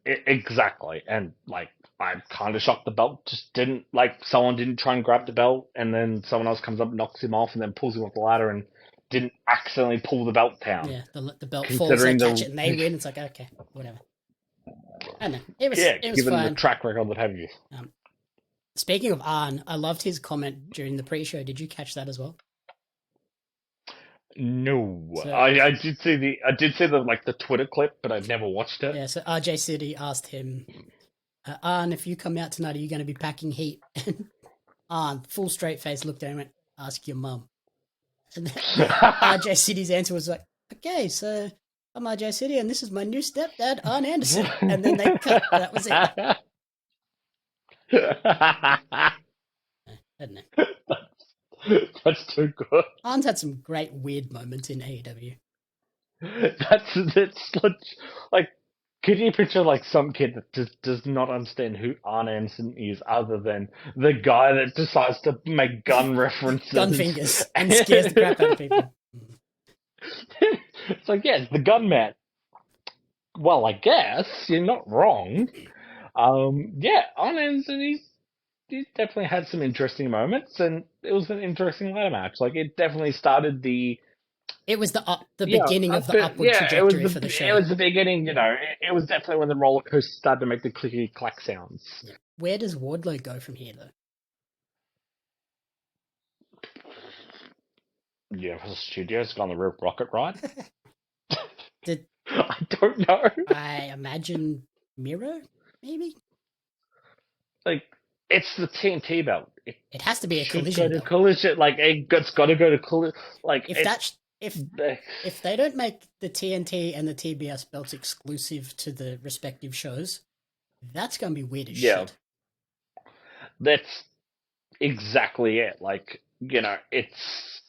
B: exactly. And like I'm kind of shocked the belt just didn't like someone didn't try and grab the belt, and then someone else comes up, knocks him off, and then pulls him off the ladder and didn't accidentally pull the belt down.
A: Yeah, the belt falls, they
B: Considering
A: catch
B: the
A: it, and they win. It's like, okay, whatever. I don't know. It was
B: yeah,
A: it was
B: given the
A: fine.
B: track record that have you.
A: Speaking of Arn, I loved his comment during the pre-show. Did you catch that as well?
B: No,
A: So
B: I did see the like the Twitter clip, but I'd never watched it.
A: yeah, so RJ City asked him, Arn, if you come out tonight, are you going to be packing heat? And Arn, full straight face, looked at him and went, ask your mum. And then RJ City's answer was like, okay, so I'm RJ City and this is my new stepdad, Arn Anderson. And then they cut. That was it. I don't know.
B: That's too good.
A: Arn's had some great weird moments in AEW.
B: That's like, could you picture like some kid that just does not understand who Arn Anderson is, other than the guy that decides to make gun references,
A: Gun fingers and scares the crap out of people.
B: It's like, yeah, it's the gunman. Well, I guess you're not wrong. Yeah, Arn Anderson, he definitely had some interesting moments, and it was an interesting ladder match. Like, it definitely started
A: It was the beginning of the upward
B: it was
A: trajectory for the
B: it
A: show.
B: was the beginning. It was definitely when the roller coaster started to make the clickety clack sounds.
A: Yeah. Where does Wardlow go from here, though?
B: Universal Studios gone the rocket ride.
A: Did
B: I don't know.
A: I imagine Miro, maybe?
B: Like, it's the TNT belt. It
A: It has to be a
B: should
A: collision
B: go to
A: belt.
B: Collision. Like, it's got to go to Collision. Like,
A: If that if if they don't make the TNT and the TBS belts exclusive to the respective shows, that's gonna be weird as
B: yeah,
A: shit.
B: that's exactly it. Like, it's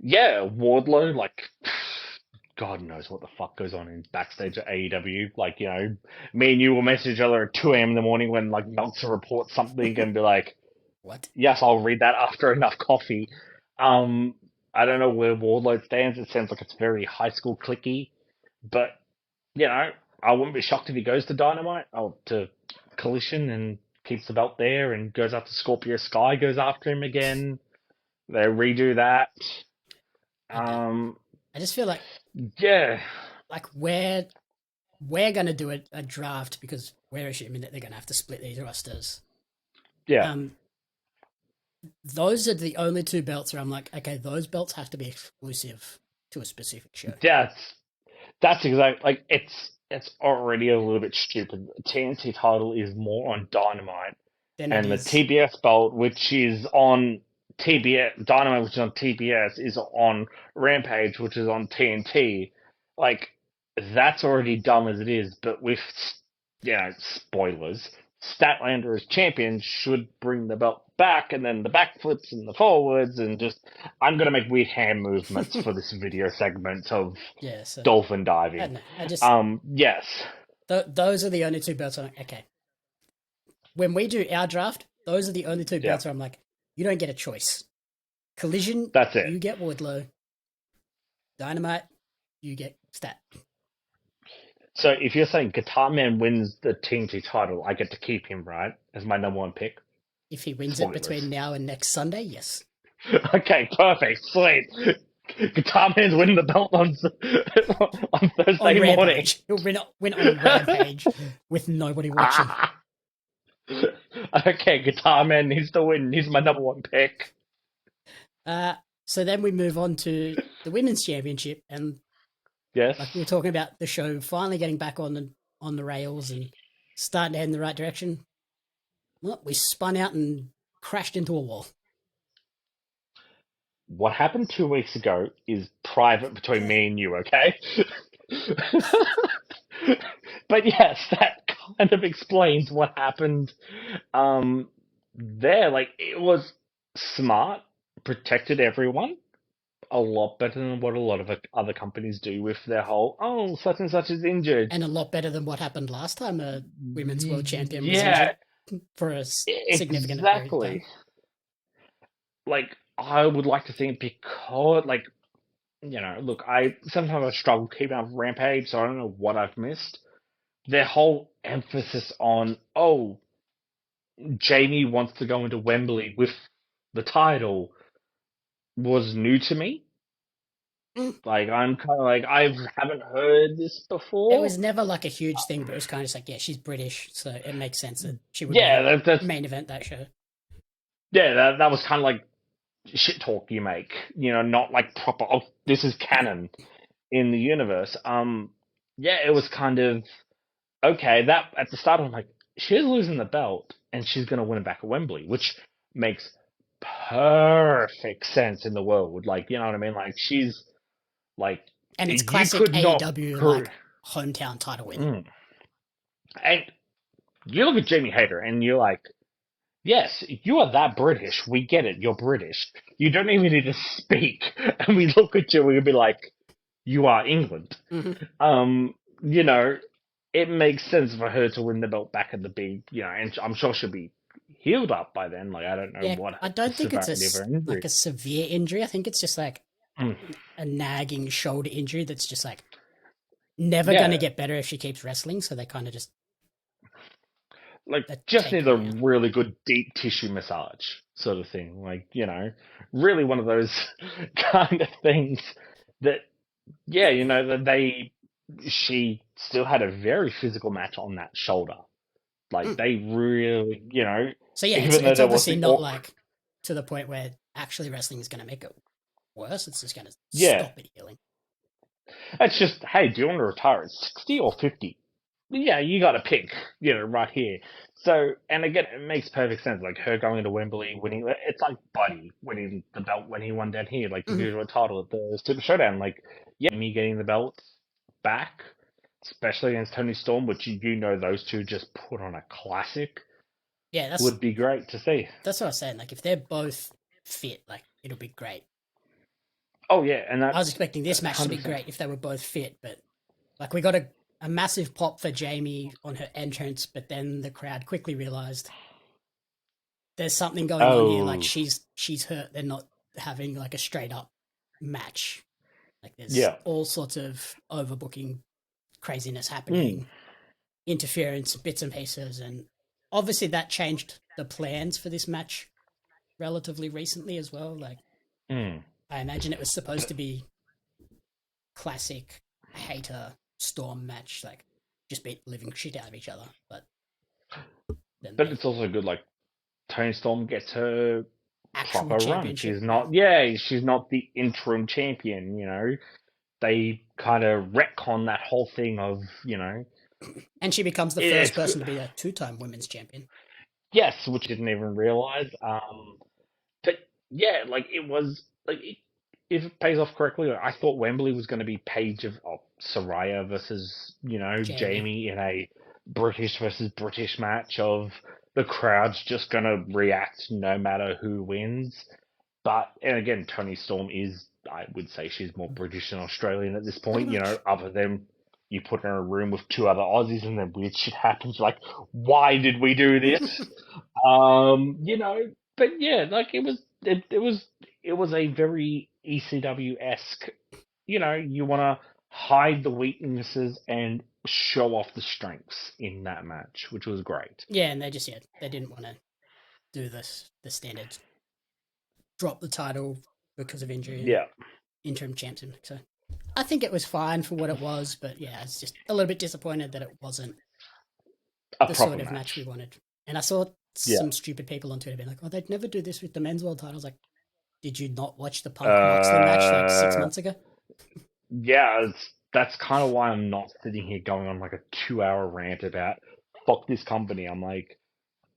B: yeah, Wardlow, like, God knows what the fuck goes on in backstage at AEW. Like, me and you will message each other at 2 a.m. in the morning when, like, Meltzer reports something and be like,
A: What?
B: yes, I'll read that after enough coffee. Um, I don't know where Wardlow stands. It sounds like it's very high school clicky, but, I wouldn't be shocked if he goes to Dynamite, or to Collision, and keeps the belt there and goes after Scorpio Sky, goes after him again. They redo that.
A: I don't know.
B: Um,
A: I just feel
B: yeah,
A: like we're gonna do a draft because we're assuming that they're gonna have to split these rosters.
B: yeah.
A: Um, those are the only two belts where I'm like, okay, those belts have to be exclusive to a specific show.
B: That's exactly, like, it's already a little bit stupid. The TNT title is more on Dynamite,
A: Then it
B: and the
A: is,
B: TBS belt, which is on TBS, Dynamite, which is on TBS, is on Rampage, which is on TNT. Like, that's already dumb as it is. But with, spoilers, Statlander as champion should bring the belt back, and then the backflips and the forwards, and just, I'm gonna make weird hand movements for this video segment of
A: yeah. So
B: dolphin
A: I don't
B: diving.
A: know. I just
B: Yes,
A: those are the only two belts. I'm like, okay, when we do our draft, those are the only two
B: yeah,
A: belts where I'm like, you don't get a choice. Collision,
B: that's it.
A: you get Wardlow. Dynamite, you get Stat.
B: So if you're saying Guitar Man wins the TNT title, I get to keep him, right, as my number one pick.
A: If he wins it
B: Spoilers.
A: between now and next Sunday, yes.
B: Okay, perfect, sweet. Guitar Man's winning the belt on on
A: On
B: Thursday morning.
A: Rampage. He'll win on Rampage with nobody watching.
B: Okay, Guitar Man needs to win. He's my number one pick.
A: Uh, so then we move on to the Women's Championship, and
B: Yes.
A: like we were talking about the show finally getting back on the rails and starting to head in the right direction. Well, we spun out and crashed into a wall.
B: What happened 2 weeks ago is private between me and you, okay? But yes, that kind of explains what happened there. Like, it was smart, protected everyone a lot better than what a lot of other companies do with their whole, oh, such and such is injured.
A: And a lot better than what happened last time a women's world champion was
B: Yeah,
A: injured for a significant period of
B: exactly.
A: time.
B: Like, I would like to think, because, like, look, I sometimes I struggle keeping up with Rampage, so I don't know what I've missed. Their whole emphasis on, oh, Jamie wants to go into Wembley with the title was new to me.
A: Mm.
B: Like, I'm kind of like, I haven't heard this
A: It
B: before.
A: was never like a huge thing, but it was kind of just like, yeah, she's British, so it makes sense that she would want
B: Yeah,
A: to
B: that's
A: main event that show.
B: yeah, that was kind of like shit talk you make, not like proper. Oh, this is canon in the universe. Yeah, it was kind of okay. That at the start, I'm like, she's losing the belt and she's gonna win it back at Wembley, which makes perfect sense in the world. Like, you know what I mean? Like, she's like,
A: And it's
B: you
A: classic
B: could not.
A: AEW like hometown title win.
B: Mm. And you look at Jamie Hayter and you're like, yes, you are that British. We get it. You're British. You don't even need to speak. And we look at you and we'd be like, you are England.
A: Mm-hmm.
B: Um, you know, it makes sense for her to win the belt back at the big, and I'm sure she'll be healed up by then. Like, I don't know
A: Yeah,
B: what
A: I
B: the
A: don't think it's
B: severity of her injury.
A: like a severe injury. I think it's just like
B: Mm.
A: a nagging shoulder injury that's just like never going to
B: Yeah,
A: get better if she keeps wrestling. So they kind of just
B: like,
A: they
B: just
A: take
B: needs
A: her
B: a
A: out.
B: really good deep tissue massage sort of thing. Like, really one of those kind of things that, yeah, that she still had a very physical match on that shoulder. Like,
A: Mm.
B: they really,
A: So yeah,
B: even though
A: it's
B: there was
A: obviously
B: the
A: not
B: awkward,
A: like to the point where actually wrestling is going to make it worse. It's just going to
B: yeah,
A: stop it healing.
B: it's just, hey, do you want to retire at 60 or 50? yeah, you got to pick, right here. So, and again, it makes perfect sense. Like her going to Wembley, winning, it's like Buddy winning the belt when he won down here, like the
A: Hmm.
B: Cruiserweight title at the Super Showdown. Like, yeah, me getting the belt back, especially against Tony Storm, which those two just put on a classic,
A: Yeah,
B: would be great to see.
A: that's what I was saying. Like if they're both fit, like it'll be great.
B: Oh yeah, and
A: I
B: that
A: was expecting this match to be
B: 100%.
A: great if they were both fit, but like we got a massive pop for Jamie on her entrance, but then the crowd quickly realized there's something going on here. Like
B: Oh
A: she's hurt. They're not having like a straight up match. Like there's
B: yeah.
A: all sorts of overbooking craziness
B: Mm.
A: happening, interference, bits and pieces, and obviously that changed the plans for this match relatively recently as well. Like
B: Mm.
A: I imagine it was supposed to be classic hater storm match, like just beat the living shit out of each other. But then
B: But
A: they
B: it's also good. Like Tony Storm gets her
A: actual
B: proper run.
A: championship,
B: She's
A: yeah.
B: not, yeah, she's not the interim champion. They kind of retcon that whole thing of,
A: And she becomes the first
B: it's
A: person to be a two-time women's champion.
B: yes, which I didn't even realize. But yeah, like it was like if it pays off correctly, I thought Wembley was going to be Paige of Soraya versus
A: Jamie.
B: Jamie in a British versus British match of the crowd's just going to react no matter who wins. But and again, Tony Storm is, I would say, she's more British than Australian at this
A: Pretty
B: point.
A: much.
B: Other than you put her in a room with two other Aussies and then weird shit happens. Like, why did we do this? But yeah, like it was a very ECW esque. You want to hide the weaknesses and show off the strengths in that match, which was great.
A: Yeah, and they didn't want to do the standard drop the title because of injury and
B: Yeah,
A: interim champion. So I think it was fine for what it was, but yeah, it's just a little bit disappointed that it wasn't
B: a
A: the
B: proper
A: sort of match we
B: match.
A: wanted. And I saw
B: Yeah.
A: some stupid people on Twitter being like, "Oh, they'd never do this with the men's world title." I was like, "Did you not watch the Punk Moxley match like 6 months ago?"
B: Yeah, that's kind of why I'm not sitting here going on like a 2 hour rant about fuck this company. I'm like,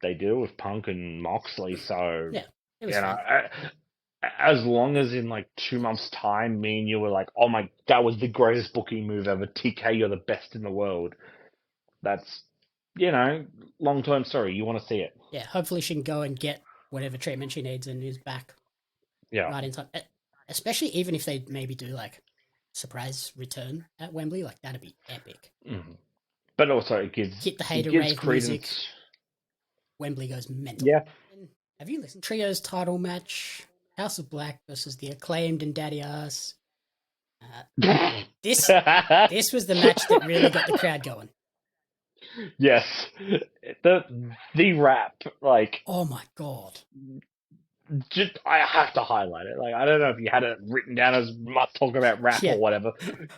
B: they deal with Punk and Moxley, so
A: Yeah, it
B: you
A: was
B: know,
A: fine.
B: as long as in like 2 months' time, me and you were like, oh my, that was the greatest booking move ever. TK, you're the best in the world. That's long term story. You want to see it.
A: Yeah, hopefully she can go and get whatever treatment she needs and is back
B: Yeah.
A: right in time. Especially even if they maybe do like surprise return at Wembley, like that'd be epic.
B: Mhm. But also
A: Hit the
B: it
A: hater
B: gives
A: rave music,
B: credence.
A: Wembley goes mental.
B: Yeah.
A: And have you listened? Trios title match, House of Black versus the Acclaimed and Daddy Ass. This this was the match that really got the crowd going.
B: Yes, the rap, like,
A: Oh my god!
B: just I have to highlight it. Like, I don't know if you had it written down as must talk about rap
A: Yeah,
B: or whatever,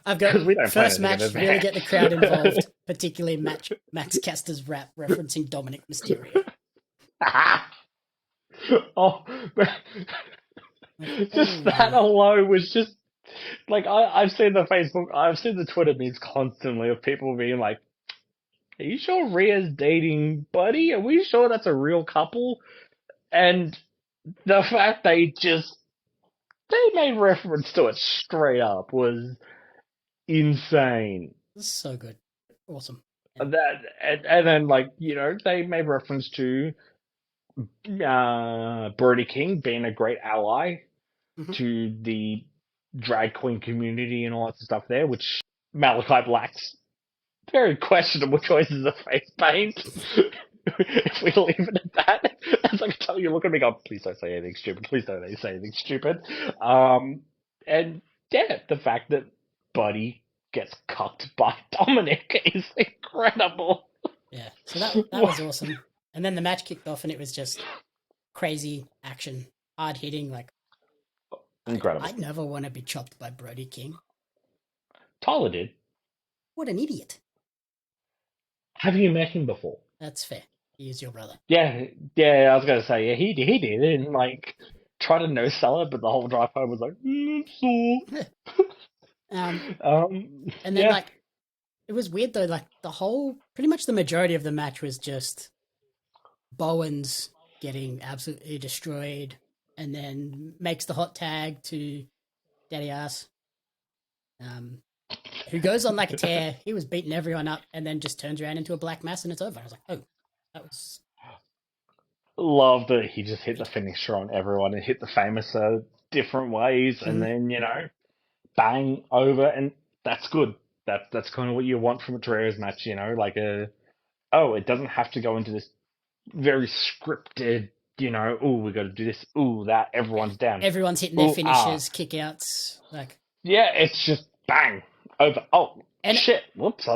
A: I've got
B: because we don't play
A: first
B: anything in
A: match
B: this
A: really get the crowd
B: band.
A: involved, particularly Max Caster's rap referencing Dominic Mysterio.
B: Oh, but
A: Like,
B: just
A: oh
B: that
A: yeah,
B: alone was just like I've seen the Twitter memes constantly of people being like, "Are you sure Rhea's dating Buddy? Are we sure that's a real couple?" And the fact they made reference to it straight up was insane.
A: this is so good, awesome. And
B: And then like they made reference to Brody King being a great ally
A: mhm.
B: to the drag queen community and all that stuff there, which Malachi Black's very questionable choices of face paint. If we leave it at that, as I can tell you, look at me, go, please don't say anything stupid. Please don't say anything stupid. And yeah, the fact that Buddy gets cucked by Dominic is incredible.
A: Yeah, so that was awesome. And then the match kicked off, and it was just crazy action, hard hitting. Like I
B: Incredible.
A: never want to be chopped by Brody King.
B: Tyler did.
A: What an idiot.
B: Have you met him before?
A: That's fair. He is your brother.
B: Yeah, yeah. I was gonna say, yeah, he did, and like try to no sell it, but the whole drive home was like,
A: um, and then
B: yeah,
A: like It was weird though, like pretty much the majority of the match was just Bowens getting absolutely destroyed and then makes the hot tag to Daddy Ass, who goes on like a tear. He was beating everyone up and then just turns around into a black mass and it's over. I was like, oh, that was...
B: Love that he just hit the finisher on everyone and hit the famous different ways, and then bang over, and that's good. That's kind of what you want from a trios match, like it doesn't have to go into this very scripted, oh, we got to do this, ooh, that, everyone's down.
A: Everyone's hitting their finishes, kickouts, like...
B: Yeah, it's just bang, over, shit, whoops,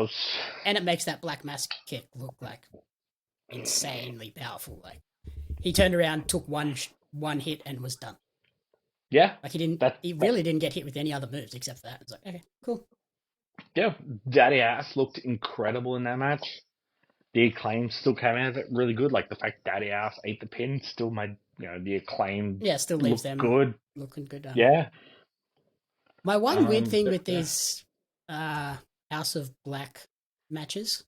A: And it makes that black mask kick look like insanely powerful. Like, he turned around, took one hit, and was done.
B: Yeah.
A: Like, he really didn't get hit with any other moves except for that. It's like, okay, cool.
B: Yeah, Daddy Ass looked incredible in that match. The Acclaim still came out of it really good. Like, the fact Daddy Ass ate the pin still made, the Acclaim
A: still leaves them
B: good.
A: Looking good.
B: Yeah.
A: My one weird thing with these House of Black matches,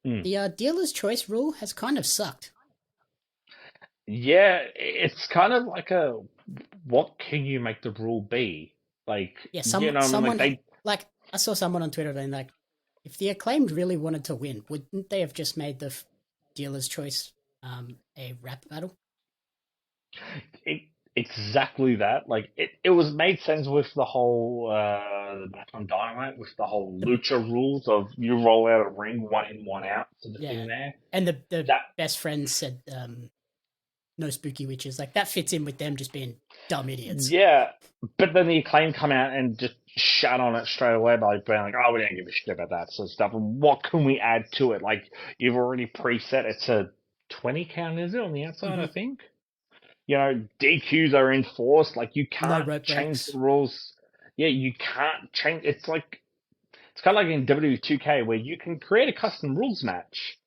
A: the dealer's choice rule has kind of sucked.
B: Yeah, it's kind of like what can you make the rule be? Like,
A: someone like I saw someone on Twitter being like, if the Acclaimed really wanted to win, wouldn't they have just made the dealer's choice a rap battle?
B: Exactly that. Like, it was made sense with the whole match on Dynamite, with the whole lucha rules of you roll out a ring, one in, one out, sort of thing there.
A: And the best friend said no spooky witches. Like, that fits in with them just being dumb idiots.
B: Yeah, but then the Acclaim come out and just shut on it straight away by being like, oh, we don't give a shit about that sort of stuff. And what can we add to it? Like, you've already preset, it's a 20 count, is it, on the outside, I think? DQs are enforced. Like, you can't change the rules. Yeah, you can't change. It's kind of like in WWE 2K where you can create a custom rules match,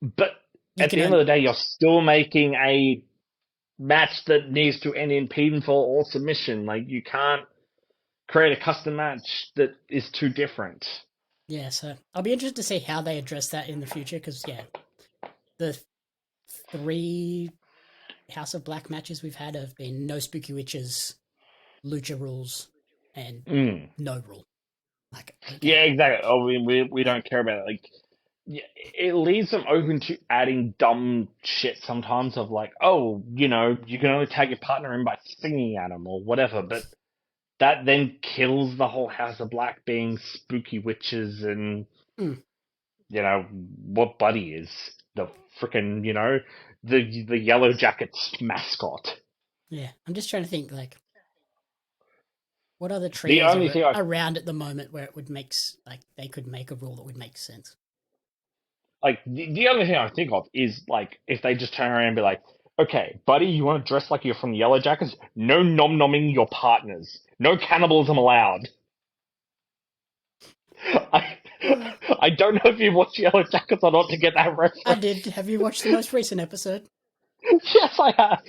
B: but at the end of the day, you're still making a match that needs to end in pinfall or submission. Like, you can't create a custom match that is too different.
A: Yeah, so I'll be interested to see how they address that in the future, because, the 3 House of Black matches we've had have been no spooky witches, lucha rules, and no rule. Like, okay.
B: Yeah, exactly. Oh, we don't care about it. Like, yeah, it leaves them open to adding dumb shit sometimes of like, oh, you can only tag your partner in by singing at them or whatever, but that then kills the whole House of Black being spooky witches and, what Buddy is. The freaking, the Yellow Jackets mascot.
A: Yeah, I'm just trying to think, like, what other trios are around at the moment where it would they could make a rule that would make sense?
B: Like, the only thing I think of is, like, if they just turn around and be like, okay, Buddy, you want to dress like you're from the Yellow Jackets? No nom-nomming your partners. No cannibalism allowed. I don't know if you watched Yellow Jackets or not to get that reference.
A: I did. Have you watched the most recent episode?
B: Yes, I have.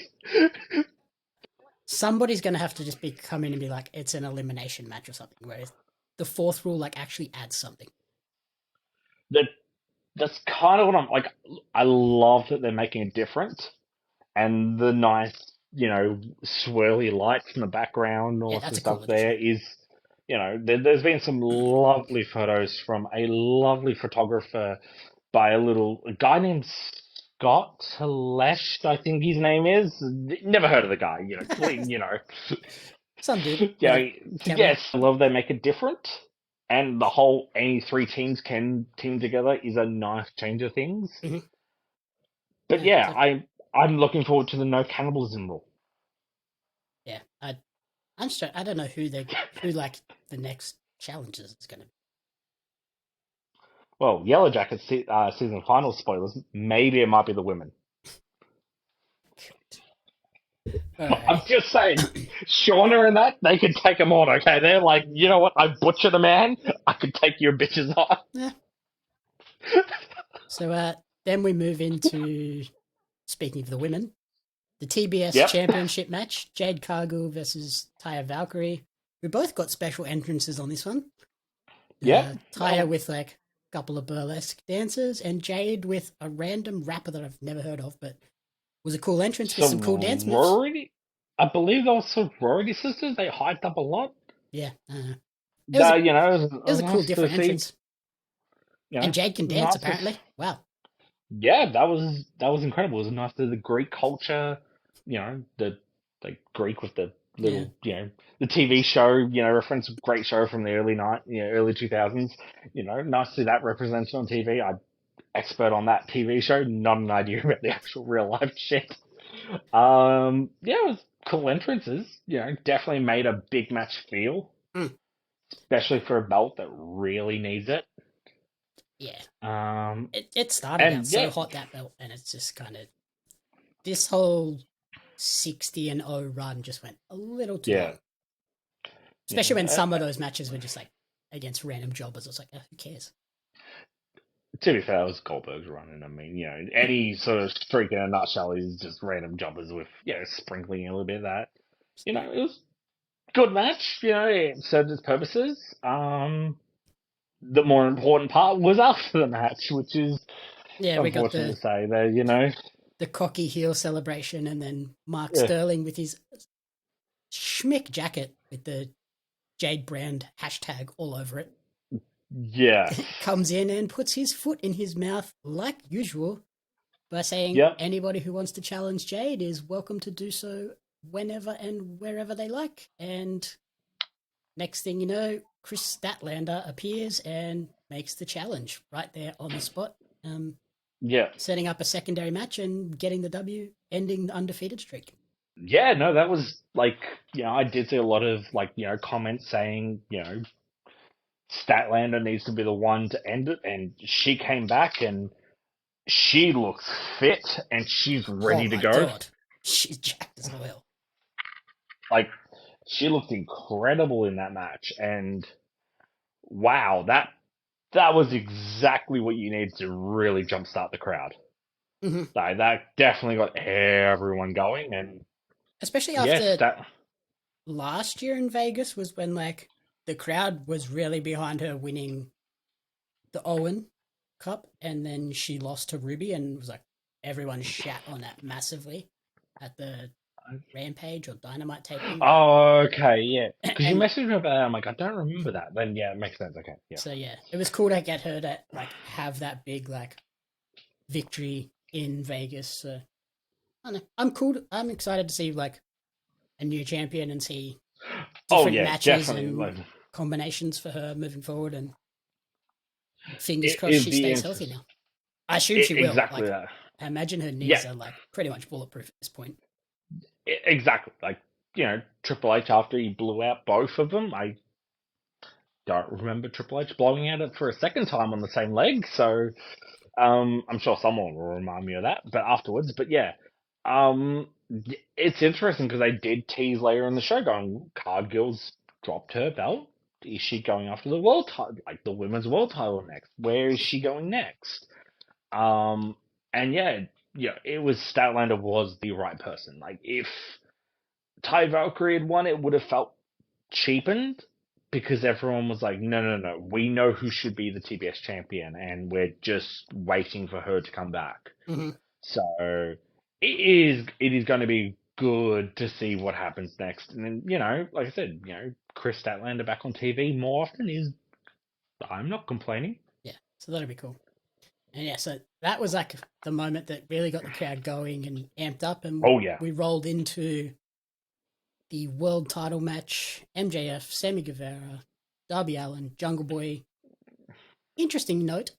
A: Somebody's going to have to just come in and be like, it's an elimination match or something, whereas the 4th rule, like, actually adds something.
B: That's kind of what I'm, like, I love that they're making a difference, and the nice, swirly lights in the background or some stuff there is, there's been some lovely photos from a lovely photographer by a guy named Scott Lesh, I think his name is. Never heard of the guy,
A: Some dude.
B: Yes, I love they make it different. And the whole any 3 teams can team together is a nice change of things.
A: Mm-hmm.
B: But I'm looking forward to the no cannibalism rule.
A: Yeah, I don't know who the next challengers is going to be.
B: Well, Yellow Jackets season final spoilers. Maybe it might be the women. Right. I'm just saying, Shauna and that, they can take them on, okay? They're like, you know what? I butchered a man. I could take your bitches on.
A: Yeah. So then we move into, speaking of the women, the TBS Championship match. Jade Cargill versus Taya Valkyrie. We both got special entrances on this one.
B: Yeah.
A: Taya with like a couple of burlesque dancers, and Jade with a random rapper that I've never heard of, but was a cool entrance with some cool dance moves.
B: Sorority. I believe those sorority sisters. They hyped up a lot.
A: Yeah, it was a
B: That it
A: it was
B: was
A: a cool
B: nice to
A: different
B: see.
A: entrance. And Jade can dance
B: Nice to.
A: apparently. Wow.
B: Yeah, that was incredible. It was nice to the Greek culture. The like Greek with the
A: Yeah.
B: little the TV show. Reference great show from the early 2000s. Nice to see that represented on TV. I'm expert on that TV show, not an idea about the actual real life shit. Yeah, it was cool entrances. Definitely made a big match feel,
A: Mm,
B: especially for a belt that really needs it.
A: yeah.
B: Um,
A: It started out
B: and
A: so
B: yeah,
A: hot, that belt, and it's just kind of this whole 60-0 run just went a little too
B: yeah,
A: long. Especially when
B: yeah.
A: some of those matches were just like against random jobbers. I was like, who cares?
B: To be fair, it was Goldberg's running. I mean, any sort of streak in a nutshell is just random jobbers with, sprinkling a little bit of that. It was good match. It served its purposes. The more important part was after the match, which is
A: Yeah, we got
B: unfortunate
A: the
B: to say. There.
A: the cocky heel celebration, and then Mark
B: Yeah,
A: Sterling with his schmick jacket with the Jade Brand hashtag all over it
B: yes,
A: comes in and puts his foot in his mouth like usual by saying
B: yep,
A: anybody who wants to challenge Jade is welcome to do so whenever and wherever they like. And next thing you know, Chris Statlander appears and makes the challenge right there on the spot,
B: yeah,
A: setting up a secondary match and getting the W, ending the undefeated streak.
B: yeah. No, that was like, I did see a lot of like, comments saying, Statlander needs to be the one to end it, and she came back and she looks fit and she's
A: Oh
B: ready to
A: my
B: go.
A: god, she's jacked as well.
B: Like, she looked incredible in that match, and wow, that was exactly what you need to really jumpstart the crowd.
A: Mm-hmm.
B: So that definitely got everyone going, and
A: Especially
B: yes,
A: after
B: that
A: last year in Vegas was when like the crowd was really behind her winning the Owen Cup, and then she lost to Ruby, and was like everyone shat on that massively at the Rampage or Dynamite taping.
B: Oh, okay, yeah. Because you
A: And
B: messaged me about that. I'm like, I don't remember that. Then yeah, it makes sense. Okay, yeah.
A: so yeah, it was cool to get her to like have that big like victory in Vegas. So I don't know. I'm cool. I'm excited to see like a new champion and see
B: Oh
A: different
B: yeah,
A: matches
B: definitely.
A: and
B: Like,
A: combinations for her moving forward. And fingers
B: it
A: crossed
B: is
A: she
B: the
A: stays healthy
B: interest.
A: now. I assume she will.
B: Exactly
A: Like,
B: that.
A: I imagine her
B: Yeah,
A: knees are like pretty much bulletproof at this point.
B: exactly. Like, Triple H after he blew out both of them. I don't remember Triple H blowing out it for a second time on the same leg. So I'm sure someone will remind me of that, but afterwards. But yeah, it's interesting because they did tease later in the show, going, Cargill's dropped her belt. Is she going after the world title, like the women's world title next? Where is she going next? Um, and yeah, it was Statlander was the right person. Like if Ty Valkyrie had won, it would have felt cheapened because everyone was like, no, no, no, we know who should be the TBS champion, and we're just waiting for her to come back.
A: Mm-hmm.
B: So it is going to be good to see what happens next. And then, like I said, Chris Statlander back on TV more often is, I'm not complaining.
A: Yeah, so that'll be cool. And yeah, so that was like the moment that really got the crowd going and amped up, and
B: Oh yeah,
A: we rolled into the world title match: MJF, Sammy Guevara, Darby Allin, Jungle Boy. Interesting note: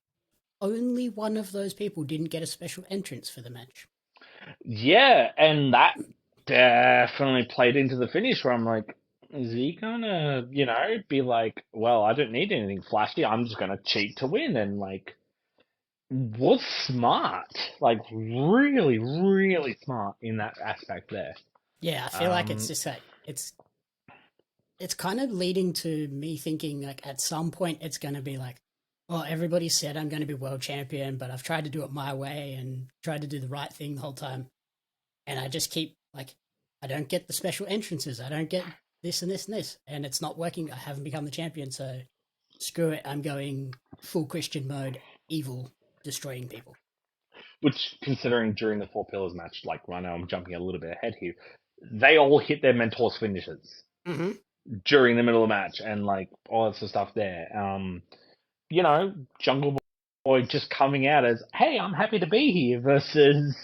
A: only one of those people didn't get a special entrance for the match.
B: yeah, and that definitely played into the finish where I'm like, is he gonna, be like, well, I don't need anything flashy. I'm just gonna cheat to win, and like, was smart, like really, really smart in that aspect there.
A: Yeah, I feel like it's
B: Um,
A: just like it's kind of leading to me thinking like at some point it's going to be like, well, everybody said I'm going to be world champion, but I've tried to do it my way and tried to do the right thing the whole time, and I just keep like, I don't get the special entrances, I don't get this and this and this, and it's not working. I haven't become the champion, so screw it, I'm going full Christian mode, evil, destroying people.
B: Which, considering during the Four Pillars match, like right now I'm jumping a little bit ahead here, they all hit their mentors' finishes
A: Mm-hmm.
B: during the middle of the match and like all that sort of stuff there. You know, Jungle Boy just coming out as, hey, I'm happy to be here versus,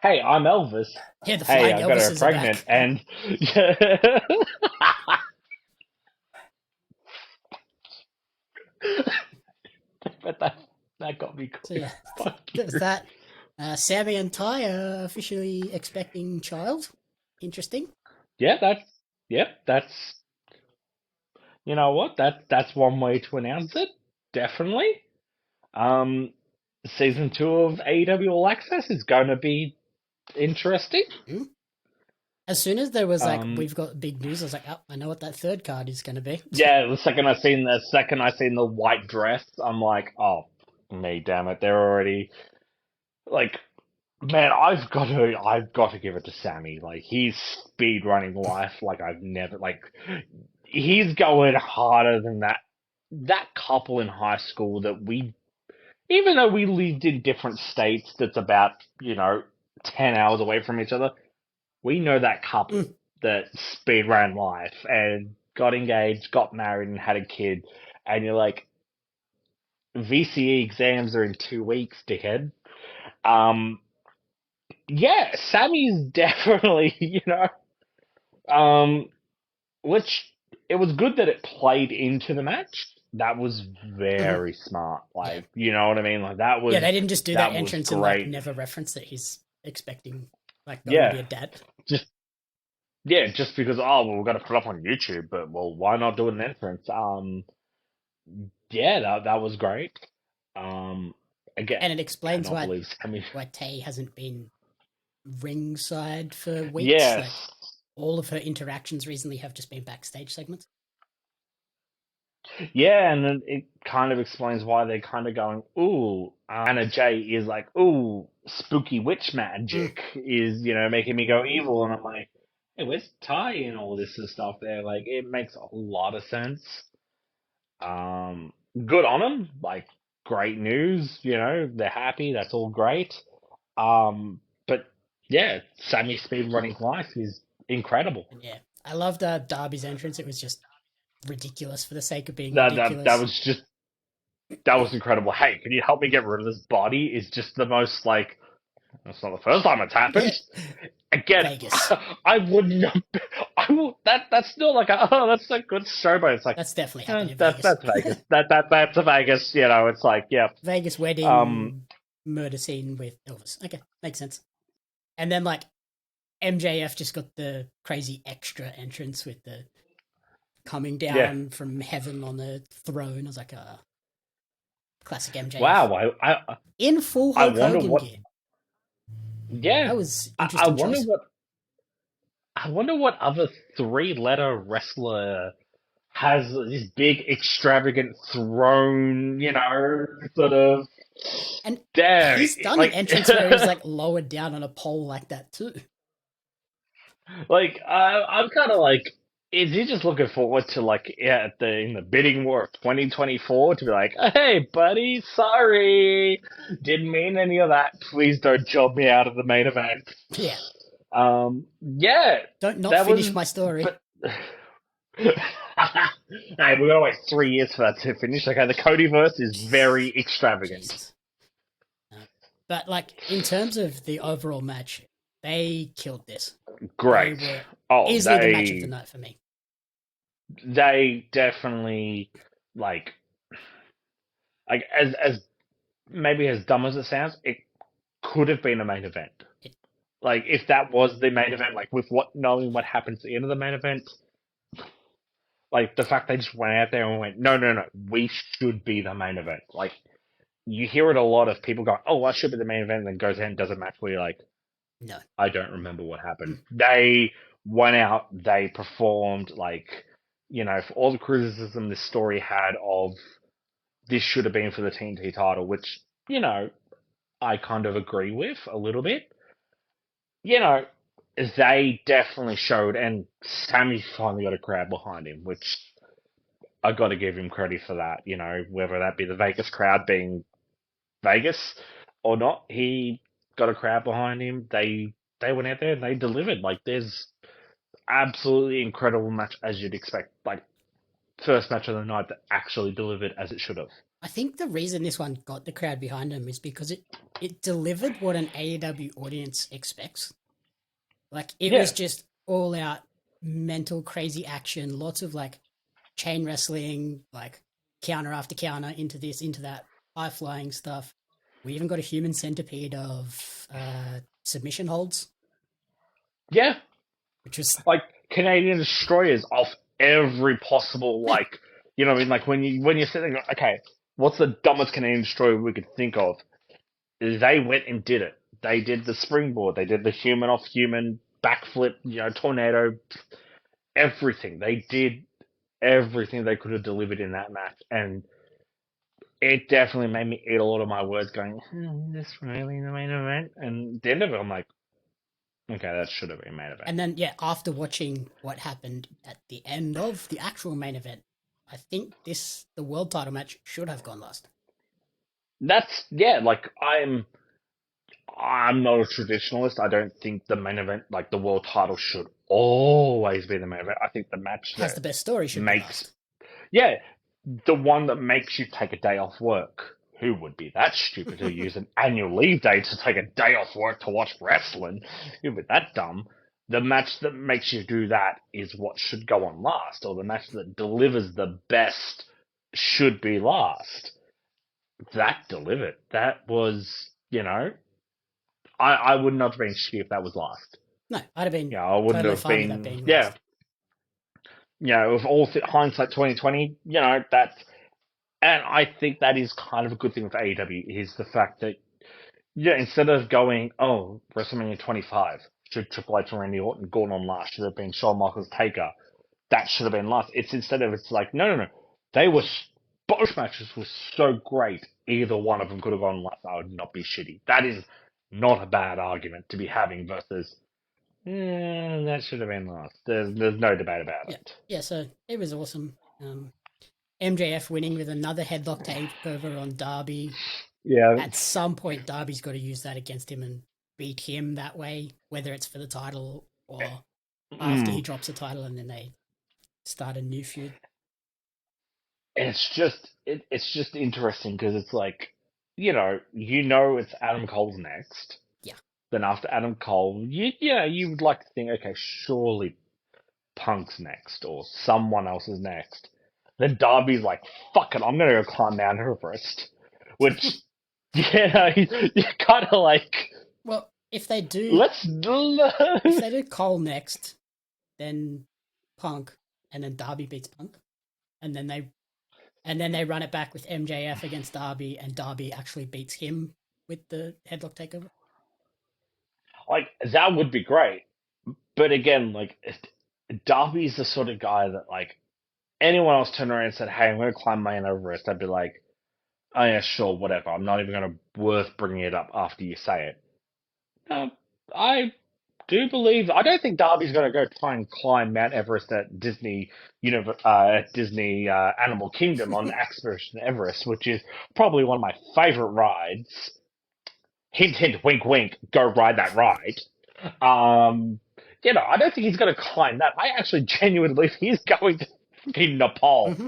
B: hey, I'm Elvis.
A: Yeah, the
B: Hey,
A: flying
B: I got her
A: Elvises are
B: pregnant.
A: back.
B: And but that got me
A: So
B: going.
A: yeah,
B: Fuck
A: there's
B: you.
A: that. Sammy and Ty are officially expecting child. Interesting.
B: Yeah, that's you know what? That's one way to announce it. Definitely. Um, season 2 of AEW All Access is going to be interesting.
A: Hmm? As soon as there was like,
B: Um,
A: we've got big news, I was like, oh, I know what that third card is going to be.
B: yeah, the second I seen the white dress, I'm like, oh, me, damn it, they're already like, man, I've got to give it to Sammy. Like he's speed running life like I've never like. He's going harder than that couple in high school that we, even though we lived in different states, that's about 10 hours away from each other. We know that couple
A: Mm,
B: that speed ran life and got engaged, got married, and had a kid, and you're like, VCE exams are in 2 weeks, dickhead. Um, yeah, Sammy's definitely, um, which it was good that it played into the match. That was
A: mm-hmm.
B: very smart.
A: Yeah.
B: Like, you know what I mean? Like that
A: Yeah,
B: was
A: they didn't just do that
B: that was
A: entrance and like
B: great.
A: never reference that he's expecting, like going to be
B: Yeah,
A: a dad.
B: just yeah, just because we're gonna put it up on YouTube, but well, why not do an entrance? Yeah, that was great. Um, again,
A: And it explains
B: cannot
A: why
B: believe Sammy.
A: Tay hasn't been ringside for weeks. Like
B: Yes,
A: all of her interactions recently have just been backstage segments.
B: yeah, and then it kind of explains why they're kind of going, ooh, Anna Jay is like, ooh, spooky witch
A: Mm,
B: magic is, making me go evil. And I'm like, hey, where's Ty and all this and stuff there? Like, it makes a lot of sense. Good on them. Like, great news, they're happy. That's all great. But yeah, Sammy Speed running life is incredible.
A: and yeah, I loved Darby's entrance. It was just ridiculous for the sake of being
B: That
A: ridiculous.
B: was just that was incredible. Hey, can you help me get rid of this body? Is just the most like. That's not the first time it's
A: Yeah,
B: happened. Again,
A: Vegas.
B: I would not. I will. That's still like that's a good show, but it's like,
A: That's definitely happened in
B: that's
A: Vegas.
B: that's Vegas. That's a Vegas. It's like, yeah.
A: Vegas
B: Um,
A: wedding murder scene with Elvis. Okay, makes sense. And then like MJF just got the crazy extra entrance with the coming
B: yeah.
A: down from heaven on a throne. I was like, classic MJF
B: Wow.
A: in full
B: I
A: Hulk
B: wonder
A: Hogan
B: what.
A: gear.
B: Yeah.
A: That was
B: I
A: interesting
B: wonder
A: choice.
B: what. I wonder what other three-letter wrestler has this big extravagant throne, sort of.
A: And
B: Damn,
A: he's done an
B: like,
A: entrance where he's like lowered down on a pole like that too.
B: like I'm kind of like, is he just looking forward to like, yeah, in the bidding war of 2024 to be like, hey, buddy, sorry, didn't mean any of that. Please don't job me out of the main event.
A: Yeah.
B: Yeah,
A: Don't not
B: that
A: finish
B: was,
A: my story.
B: but. Hey, we're gonna wait 3 years for that to finish. Okay, the Codyverse is very extravagant.
A: Jesus. But like in terms of the overall match, they killed this. They
B: Great.
A: were
B: Oh,
A: easily the match of the night for me.
B: they definitely like as maybe as dumb as it sounds, it could have been a main event.
A: It,
B: Like if that was the main event, like with knowing what happens at the end of the main event, like the fact they just went out there and went, no, no, no, we should be the main event. Like you hear it a lot of people going, oh, I should be the main event, and then goes out and does a match where you're like,
A: no.
B: I don't remember what happened.
A: Mm.
B: They went out, they performed, like, for all the criticism this story had of this should have been for the TNT title, which, I kind of agree with a little bit. You know, they definitely showed, and Sammy finally got a crowd behind him, which I got to give him credit for that. You know, whether that be the Vegas crowd being Vegas or not, he got a crowd behind him. They went out there and they delivered. Like, there's absolutely incredible match as you'd expect. Like, first match of the night that actually delivered as it should have.
A: I think the reason this one got the crowd behind him is because it delivered what an AEW audience expects. Like, it was
B: Yeah,
A: just all out mental crazy action, lots of like chain wrestling, like counter after counter into this, into that, high flying stuff. We even got a human centipede of submission holds,
B: yeah.
A: which was
B: Like Canadian destroyers off every possible
A: yeah,
B: like, you know what I mean? Like when you're sitting there, okay, what's the dumbest Canadian destroyer we could think of? They went and did it. They did the springboard. They did the human off human backflip. You know, tornado. Everything. They did everything they could have delivered in that match, and it definitely made me eat a lot of my words. Going, is this really the main event? And at the end of it, I'm like, okay, that should have been main event.
A: and then yeah, after watching what happened at the end of the actual main event, I think the world title match should have gone last.
B: That's yeah. Like I'm not a traditionalist. I don't think the main event, like the world title, should always be the main event. I think the match
A: Has
B: that
A: the best story should be
B: makes,
A: last.
B: yeah, the one that makes you take a day off work. Who would be that stupid to use an annual leave day to take a day off work to watch wrestling? Who'd be that dumb? The match that makes you do that is what should go on last, or the match that delivers the best should be last. That delivered. That was, you know, I would not have been shitty if that was last.
A: No, I'd have been
B: I wouldn't
A: totally
B: have
A: fine with that
B: been,
A: being
B: yeah,
A: last.
B: with all hindsight 2020, that, and I think that is kind of a good thing with AEW is the fact that, instead of going, oh, WrestleMania 25, should Triple H and Randy Orton gone on last, should have been Shawn Michaels Taker, that should have been last. It's like, no. Both matches were so great, either one of them could have gone last, I would not be shitty. That is not a bad argument to be having versus, yeah, that should have been last. There's no debate about
A: Yeah,
B: it.
A: yeah. So it was awesome. MJF winning with another headlock takeover on Darby.
B: Yeah.
A: At some point, Darby's got to use that against him and beat him that way, whether it's for the title or after he
B: Mm.
A: drops the title and then they start a new feud.
B: It's just interesting because it's like, it's Adam Cole's next.
A: Yeah.
B: Then after Adam Cole, you would like to think, okay, surely Punk's next or someone else is next. Then Darby's like, fuck it, I'm gonna go climb Mount Everest. Which, you're kind of like,
A: Well, if they do
B: let's.
A: Cole next, then Punk, and then Darby beats Punk, and then they run it back with MJF against Darby, and Darby actually beats him with the headlock takeover.
B: Like, that would be great. But again, like, Darby's the sort of guy that, like, anyone else turned around and said, hey, I'm going to climb Mount Everest, I'd be like, oh yeah, sure, whatever. I'm not even going to worth bringing it up after you say it. No, I do believe. I don't think Darby's going to go try and climb Mount Everest at Disney Animal Kingdom on Expedition Everest, which is probably one of my favorite rides. Hint, hint, wink, wink. Go ride that ride. Um, I don't think he's going to climb that. I actually genuinely believe he's going to in Nepal
A: Mm-hmm.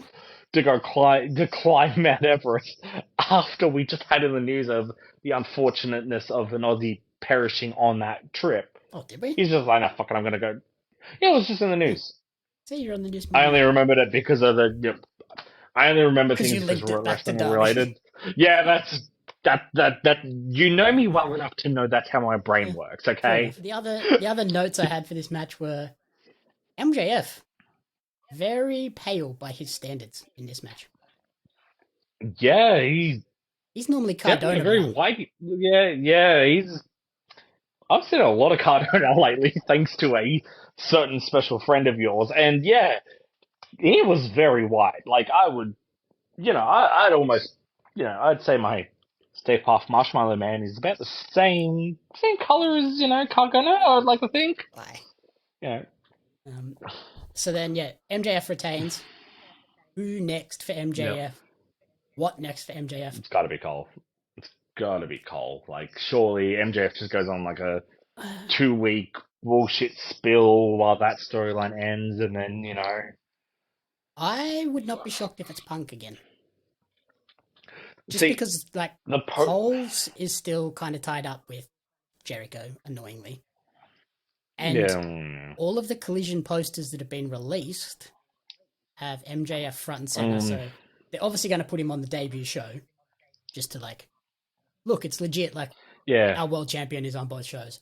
B: to climb Mount Everest after we just had in the news of the unfortunateness of an Aussie perishing on that trip.
A: Oh, did we?
B: He's just like, no, fuck it, I'm gonna go. Yeah, it was just in the news.
A: See, you're on the news.
B: I only remembered it because of I only remember
A: Because you
B: things because
A: linked it back to
B: wrestling
A: Darby.
B: related. Yeah, that. You know me well enough to know that's how my brain
A: Yeah,
B: works.
A: fair
B: Okay.
A: enough. The other notes I had for this match were MJF very pale by his standards in this match.
B: Yeah, he's
A: He's normally
B: definitely
A: Cardona
B: a very
A: brown.
B: white. Yeah. I've seen a lot of Cardona lately, thanks to a certain special friend of yours, and yeah, he was very white. Like I would, I'd almost, I'd say my Stay Puft Marshmallow Man is about the same color as Cardona. I'd like to think.
A: Why?
B: Yeah.
A: So then, yeah, MJF retains. who next for MJF? What next for MJF?
B: It's got to be Cole. It's got to be Cole. Like, surely MJF just goes on like a 2-week bullshit spill while that storyline ends, and then, you know.
A: I would not be shocked if it's Punk again. Just
B: See,
A: because, like, Cole's is still kind of tied up with Jericho, annoyingly. And all of the Collision posters that have been released have MJF front and center, so they're obviously going to put him on the debut show just to, like, look, it's legit, like, our world champion is on both shows.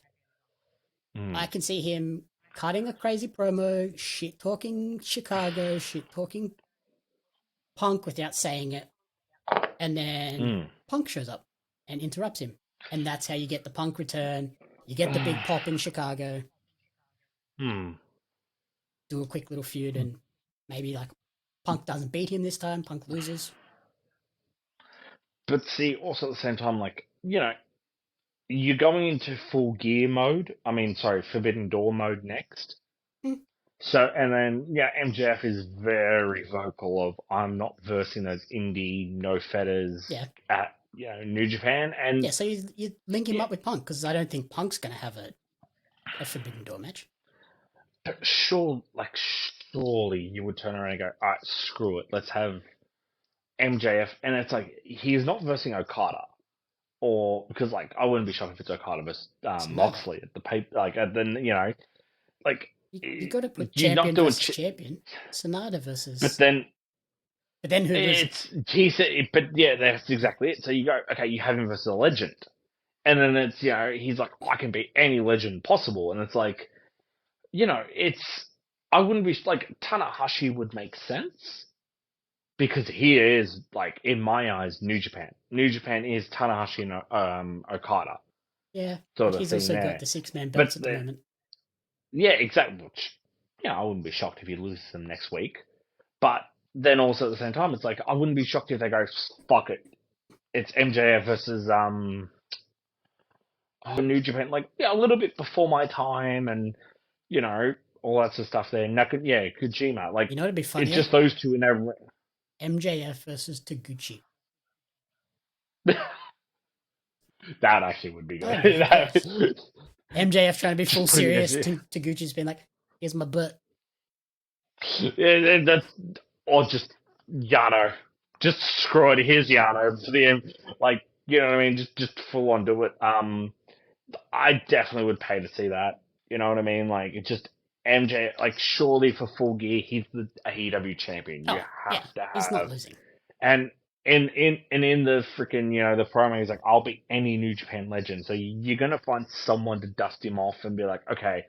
A: I can see him cutting a crazy promo, shit-talking Chicago, shit-talking Punk without saying it, and then Punk shows up and interrupts him. And that's how you get the Punk return. You get the big pop in Chicago. Do a quick little feud, and maybe, like, Punk doesn't beat him this time. Punk loses.
B: But see, also at the same time, like, you know, you're going into full gear mode. Forbidden Door mode next. So, and then, MJF is very vocal of, I'm not versing those indie, no fetters at, New Japan. And
A: so you link him up with Punk, because I don't think Punk's going to have a Forbidden Door match.
B: But surely you would turn around and go, all right, screw it. Let's have MJF. And it's like, he's not versing Okada. Or, because, like, I wouldn't be shocked if it's Okada versus Moxley at the
A: you got to put champion versus champion. Sonata versus.
B: But then
A: who is
B: it? That's exactly it. So you go, okay, you have him versus a legend, and then it's he's like, I can beat any legend possible, and it's like, I wouldn't be like Tanahashi would make sense because he is, like, in my eyes, New Japan. New Japan is Tanahashi and Okada.
A: Yeah, but he's also got the 6-man belts at the moment.
B: Yeah, exactly. Which, I wouldn't be shocked if he loses them next week. But then also at the same time, it's like, I wouldn't be shocked if they go, fuck it. It's MJF versus New Japan. Like, a little bit before my time and, all that sort of stuff there. Kojima. Like,
A: it'd be funny.
B: It's just those two in every...
A: MJF versus Taguchi.
B: That actually would be good.
A: MJF trying to be full serious. Taguchi's been like, here's my butt.
B: Yeah, or just Yano. Just screw it. Here's Yano for the end. Like, you know what I mean? Just full on do it. I definitely would pay to see that. You know what I mean? Like, it's just MJ. Like, surely for Full Gear, he's the AEW champion. You have to have.
A: He's not losing.
B: And in the freaking, the promo, he's like, I'll beat any New Japan legend. So you're gonna find someone to dust him off and be like, okay,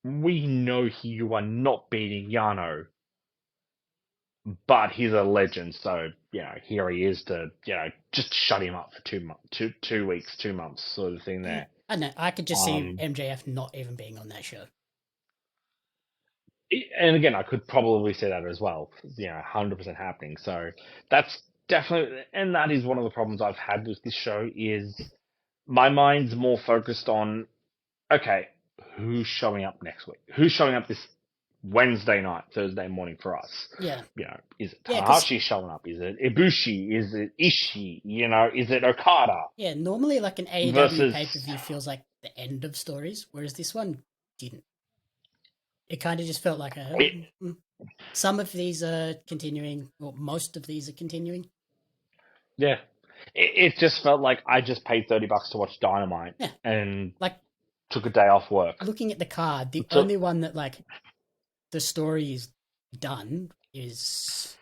B: we know you are not beating Yano, but he's a legend. So here he is to just shut him up for 2 weeks, 2 months, sort of thing. There.
A: I know. I could just see MJF not even being on that show.
B: And again, I could probably say that as well. 100% happening. So that's definitely, and that is one of the problems I've had with this show is my mind's more focused on, okay, who's showing up next week? Who's showing up this Wednesday night, Thursday morning for us?
A: Yeah.
B: Is it Tanahashi showing up? Is it Ibushi? Is it Ishii? Is it Okada?
A: Yeah, normally like an AEW pay-per-view feels like the end of stories, whereas this one didn't. It kind of just felt like some of these are continuing, or most of these are continuing.
B: Yeah. It just felt like I just paid $30 to watch Dynamite and took a day off work.
A: Looking at the card, the only one that like the story is done is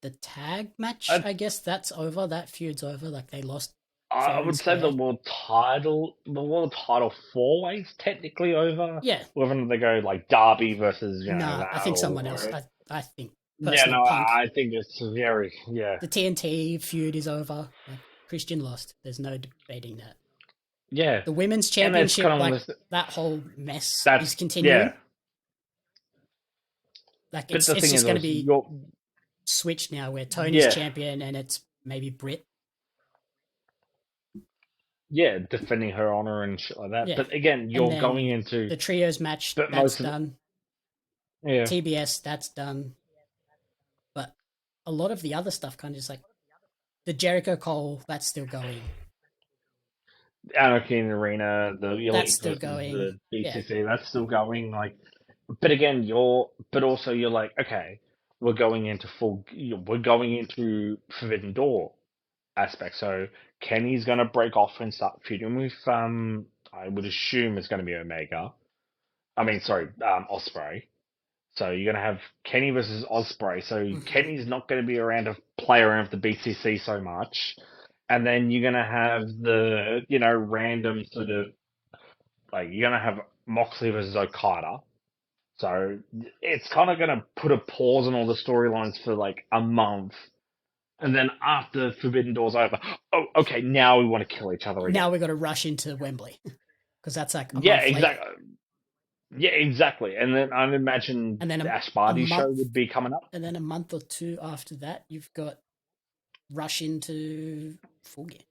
A: the tag match. I guess that's over. That feud's over. Like they lost.
B: I would say the world title 4-way is technically over.
A: Yeah.
B: Whether or not they go like Darby versus
A: I think someone else. I think. Punk.
B: I think it's very
A: The TNT feud is over. Like, Christian lost. There's no debating that.
B: Yeah.
A: The women's championship, that whole mess is continuing.
B: Yeah.
A: Like it's just going to be switched now, where Tony's champion and it's maybe Britt.
B: Yeah, defending her honor and shit like that. Yeah. But again, you're going into
A: the trios match. That's done.
B: Yeah.
A: TBS, that's done. a lot of the other stuff kind of just like the Jericho Cole, that's still going.
B: Anarchy in the Arena, the
A: That's
B: Elite
A: still
B: versus
A: going.
B: the
A: Yeah.
B: BCC, that's still going. Like, but again, but also you're like, okay, we're going into Forbidden Door aspect. So Kenny's gonna break off and start feuding with, I would assume it's gonna be Omega. I mean, sorry, Osprey. So you're gonna have Kenny versus Osprey. So
A: Mm-hmm.
B: Kenny's not gonna be around to play around with the BCC so much. And then you're gonna have the, random sort of, like, you're gonna have Moxley versus Okada. So it's kind of gonna put a pause on all the storylines for like a month, and then after Forbidden Door's over, oh, okay, now we want to kill each other again.
A: Now we got to rush into Wembley because that's like a
B: Yeah,
A: month later.
B: exactly. Yeah, exactly. And then I'd imagine
A: And then
B: the Ash
A: a
B: Barty show
A: month,
B: would be coming up.
A: and then a month or two after that, you've got rush into Full Gear.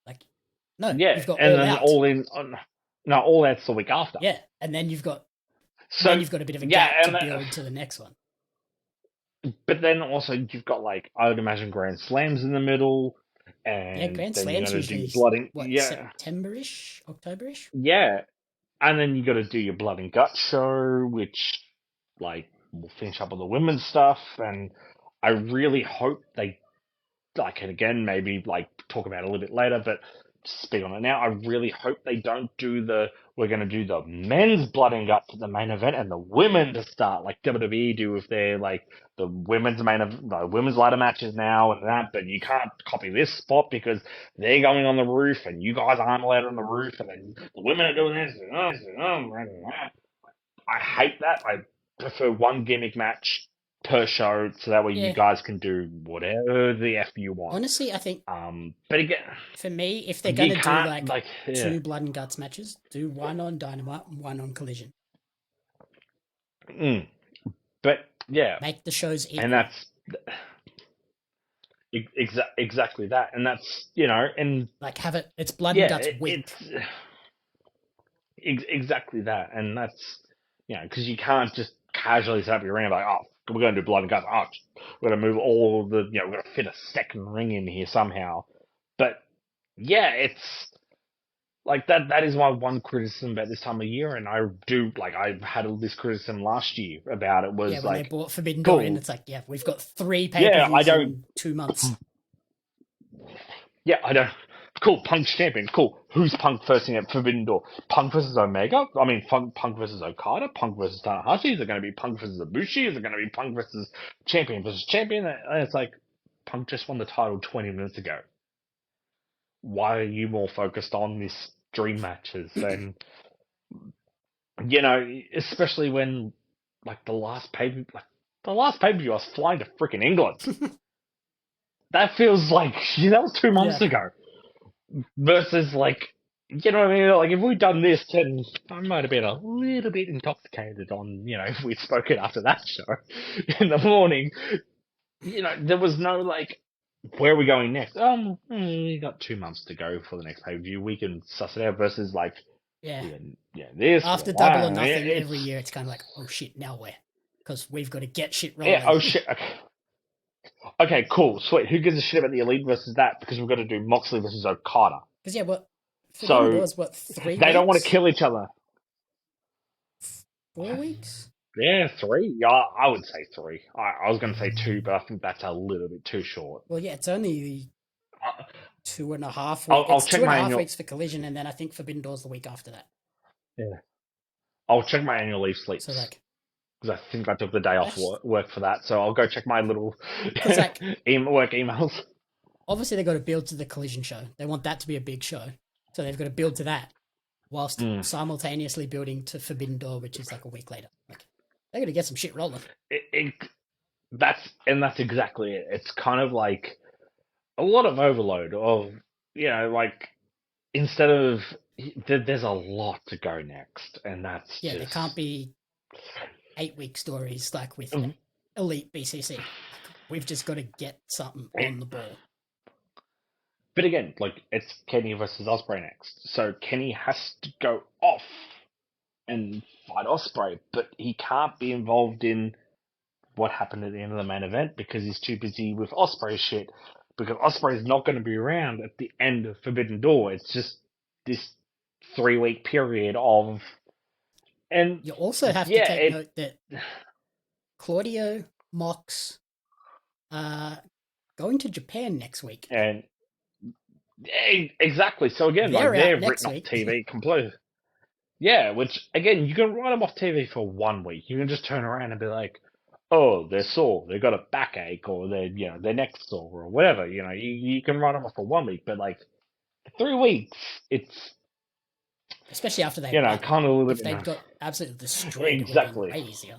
A: Like, no,
B: Yeah,
A: you've got
B: and
A: All
B: then
A: Out.
B: no, all that's the week after.
A: Yeah, and then
B: So
A: you've got a bit of a
B: yeah,
A: gap to
B: and
A: build to the next one.
B: but then also you've got, like, I would imagine, Grand Slams in the middle,
A: Yeah,
B: and
A: Grand
B: then you're
A: Slam's
B: gonna do your
A: usually
B: blood and
A: what, September-ish, October-ish.
B: yeah, and then you got to do your blood and gut show, which, like, will finish up on the women's stuff, and I really hope they, like, and again, maybe, like, talk about it a little bit later, but just speak on it now. I really hope they don't do we're going to do the men's blood and guts at the main event and the women to start, like WWE do with their, like, the the women's ladder matches now and that, but you can't copy this spot because they're going on the roof and you guys aren't allowed on the roof, and then the women are doing this. I hate that. I prefer one gimmick match per show, so that way you
A: Yeah,
B: guys can do whatever the F you want.
A: honestly, I think
B: But again,
A: for me, if they're
B: you
A: gonna do
B: can't,
A: like
B: like, yeah.
A: two Blood and Guts matches, do one on Dynamite and one on Collision.
B: Mm. But yeah,
A: Make the shows
B: and
A: equal.
B: that's exactly that, and that's, and
A: Like have it's Blood and
B: yeah,
A: Guts week.
B: it's exactly that, and that's, because you can't just casually set up your ring and be like, oh, we're going to do blood and guts. Oh, we're going to move all the, we're going to fit a second ring in here somehow. But yeah, it's like that. That is my one criticism about this time of year, and I had all this criticism last year about it.
A: Yeah,
B: Was
A: when they
B: like,
A: bought Forbidden Door in,
B: cool,
A: it's like, yeah, we've got 3
B: yeah, I
A: pay-per-views
B: don't,
A: in 2 months.
B: yeah, I don't. Cool, Punk's champion. Cool. Who's Punk versing at Forbidden Door? Punk versus Omega? I mean, Punk versus Okada? Punk versus Tanahashi? Is it going to be Punk versus Ibushi? Is it going to be Punk versus champion? And it's like, Punk just won the title 20 minutes ago. Why are you more focused on this dream matches? And, especially when, like, the last pay-per-view, I was flying to freaking England. That feels like, that was 2 months
A: Yeah.
B: ago. Versus, like, you know what I mean? Like, if we'd done this, then I might have been a little bit intoxicated on, if we'd spoken after that show in the morning. There was no, like, where are we going next? We got 2 months to go for the next pay-per-view. We can suss it out versus, like,
A: Yeah.
B: this, we
A: After
B: got
A: Double or
B: that.
A: Nothing
B: It's,
A: every year, it's kind of like, oh shit, now where? Because we've got to get shit
B: yeah,
A: rolling.
B: oh shit, okay. Okay, cool, sweet. Who gives a shit about the Elite versus that? Because we've got to do Moxley versus Okada.
A: Because, yeah, what? Forbidden
B: So,
A: Door's what, 3
B: they don't want to
A: weeks?
B: kill each other.
A: 4 weeks?
B: Yeah, 3. Yeah, I would say 3. I was going to say 2, but I think that's a little bit too short.
A: Well, yeah, it's only
B: I-
A: 2.5 weeks.
B: I'll
A: It's
B: check
A: two and a
B: my
A: half
B: annual.
A: weeks for Collision, and then I think Forbidden Door's the week after that.
B: Yeah, I'll check my annual leave sleeps
A: So, like,
B: because I think I took the day off
A: that's
B: work for that. So I'll go check my little
A: because, like,
B: work emails.
A: obviously they've got to build to the Collision show. They want that to be a big show, so they've got to build to that whilst
B: Mm.
A: simultaneously building to Forbidden Door, which is like a week later. Like, they got to get some shit rolling.
B: That's exactly it. It's kind of like a lot of overload of, like, instead of there's a lot to go next, and that's
A: Yeah, there
B: just
A: can't be 8-week stories like with
B: Mm.
A: Elite BCC. Like, we've just got to get something on the ball.
B: But again, like, it's Kenny versus Osprey next, so Kenny has to go off and fight Osprey, but he can't be involved in what happened at the end of the main event because he's too busy with Osprey shit. Because Osprey's not going to be around at the end of Forbidden Door. It's just this 3-week period of, and
A: You also have to
B: yeah,
A: take note that Claudio, Mox, going to Japan next week.
B: and exactly. So again, like
A: They're out
B: they're
A: next
B: written off
A: week.
B: TV completely. Yeah, which again, you can write them off TV for 1 week. You can just turn around and be like, "Oh, they're sore. They got a backache, or their neck's sore, or whatever." You can write them off for 1 week, but like 3 weeks, it's
A: Especially after they won.
B: kind of a little
A: If
B: bit
A: they'd got absolutely destroyed, it would have been
B: exactly.
A: way easier.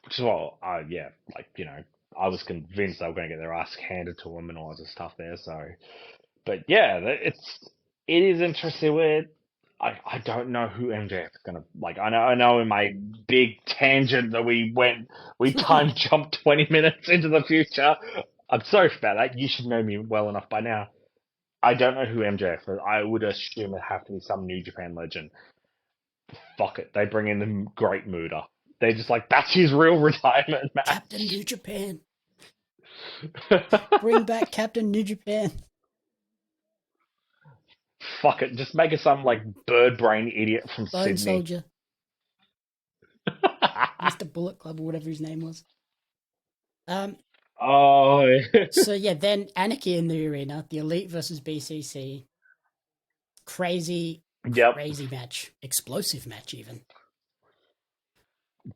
B: Which is why, yeah, like I was convinced they were going to get their ass handed to them and all that stuff there. So, but yeah, it is interesting where I don't know who MJF is gonna like. I know in my big tangent that we time jumped 20 minutes into the future. I'm sorry about that. You should know me well enough by now. I don't know who MJF is. I would assume it have to be some New Japan legend. Fuck it, they bring in the Great Muda. They just like that's his real retirement match.
A: Captain New Japan. Bring back Captain New Japan.
B: Fuck it, just make it some like bird brain idiot from
A: Bone
B: Sydney.
A: Soldier. Mr. Bullet Club or whatever his name was.
B: Oh.
A: So yeah, then Anarchy in the Arena, the Elite versus BCC. Crazy match. Explosive match even.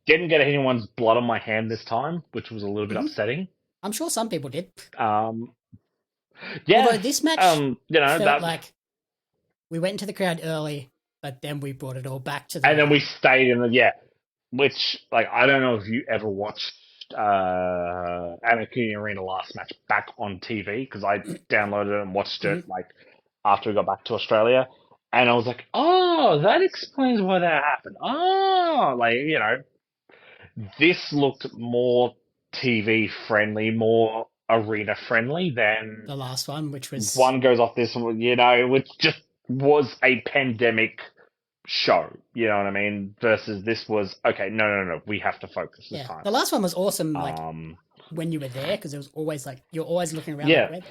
B: Didn't get anyone's blood on my hand this time, which was a little bit upsetting.
A: I'm sure some people did.
B: Yeah.
A: Although this match felt
B: like
A: like we went into the crowd early, but then we brought it all back to the
B: and then we stayed in which like I don't know if you ever watched Anarchy Arena last match back on TV because I downloaded it and watched it like after we got back to Australia, and I was like, oh, that explains why that happened. Oh, like this looked more TV friendly, more arena friendly than
A: the last one, which was
B: one goes off this one, which just was a pandemic show, you know what I mean? Versus this was okay. No, we have to focus this time.
A: The last one was awesome. Like when you were there, because it was always like you're always looking around.
B: Yeah.
A: Like,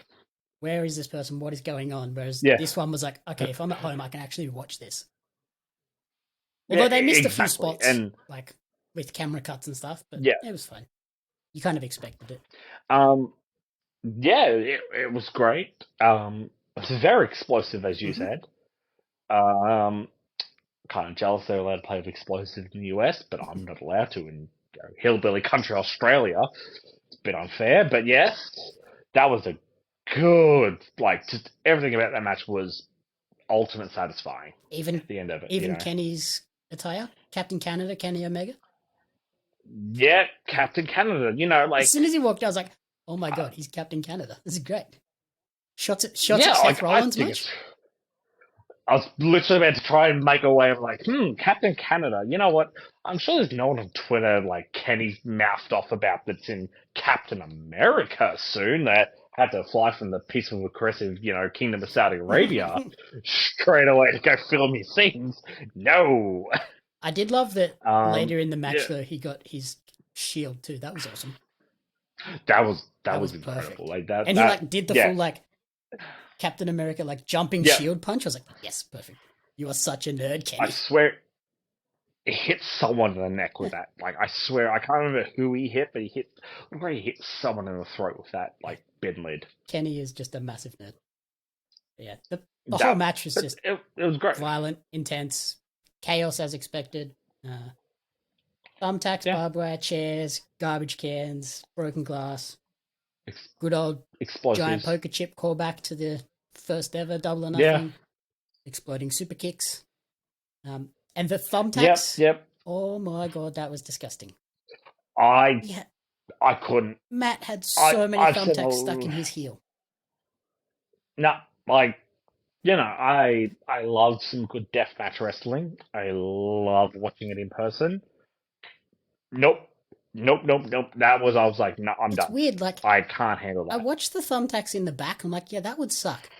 A: where is this person? What is going on? Whereas this one was like, okay, if I'm at home, I can actually watch this. Although they missed a few spots, and like with camera cuts and stuff, but it was fine. You kind of expected it.
B: Yeah, it was great. It's very explosive, as you said. Kind of jealous they're allowed to play with explosive in the US, but I'm not allowed to in hillbilly country Australia. It's a bit unfair, but yes, that was a good, like, just everything about that match was ultimate satisfying.
A: Even
B: at the end of it,
A: even Kenny's attire, Captain Canada, Kenny Omega.
B: Yeah, Captain Canada. Like
A: as soon as he walked out, I was like, "Oh my god, he's Captain Canada! This is great." Shots at Seth Rollins match.
B: I was literally about to try and make a way of like, Captain Canada. You know what? I'm sure there's no one on Twitter like Kenny's mouthed off about that's in Captain America soon that had to fly from the peaceful, aggressive, Kingdom of Saudi Arabia straight away to go film his scenes. No.
A: I did love that later in the match though he got his shield too. That was awesome.
B: That was incredible. Like that,
A: and he did the full Captain America jumping shield punch. I was like, yes, perfect. You are such a nerd, Kenny.
B: I swear, it hit someone in the neck with that. Like I swear, I can't remember who he hit, but he hit someone in the throat with that bin lid.
A: Kenny is just a massive nerd. Yeah, the whole match was just
B: it was great,
A: violent, intense, chaos as expected. Thumbtacks, barbed wire, chairs, garbage cans, broken glass. Good old
B: explosives.
A: Giant poker chip callback to the first ever Double or Nothing. Exploding super kicks. And the thumbtacks.
B: Yep.
A: Oh my god, that was disgusting.
B: I couldn't.
A: Matt had so many thumbtacks stuck in his heel.
B: No, I love some good deathmatch wrestling. I love watching it in person. Nope. That was, I was like, no, I'm done.
A: It's weird,
B: I can't handle that.
A: I watched the thumbtacks in the back. I'm like, yeah, that would suck.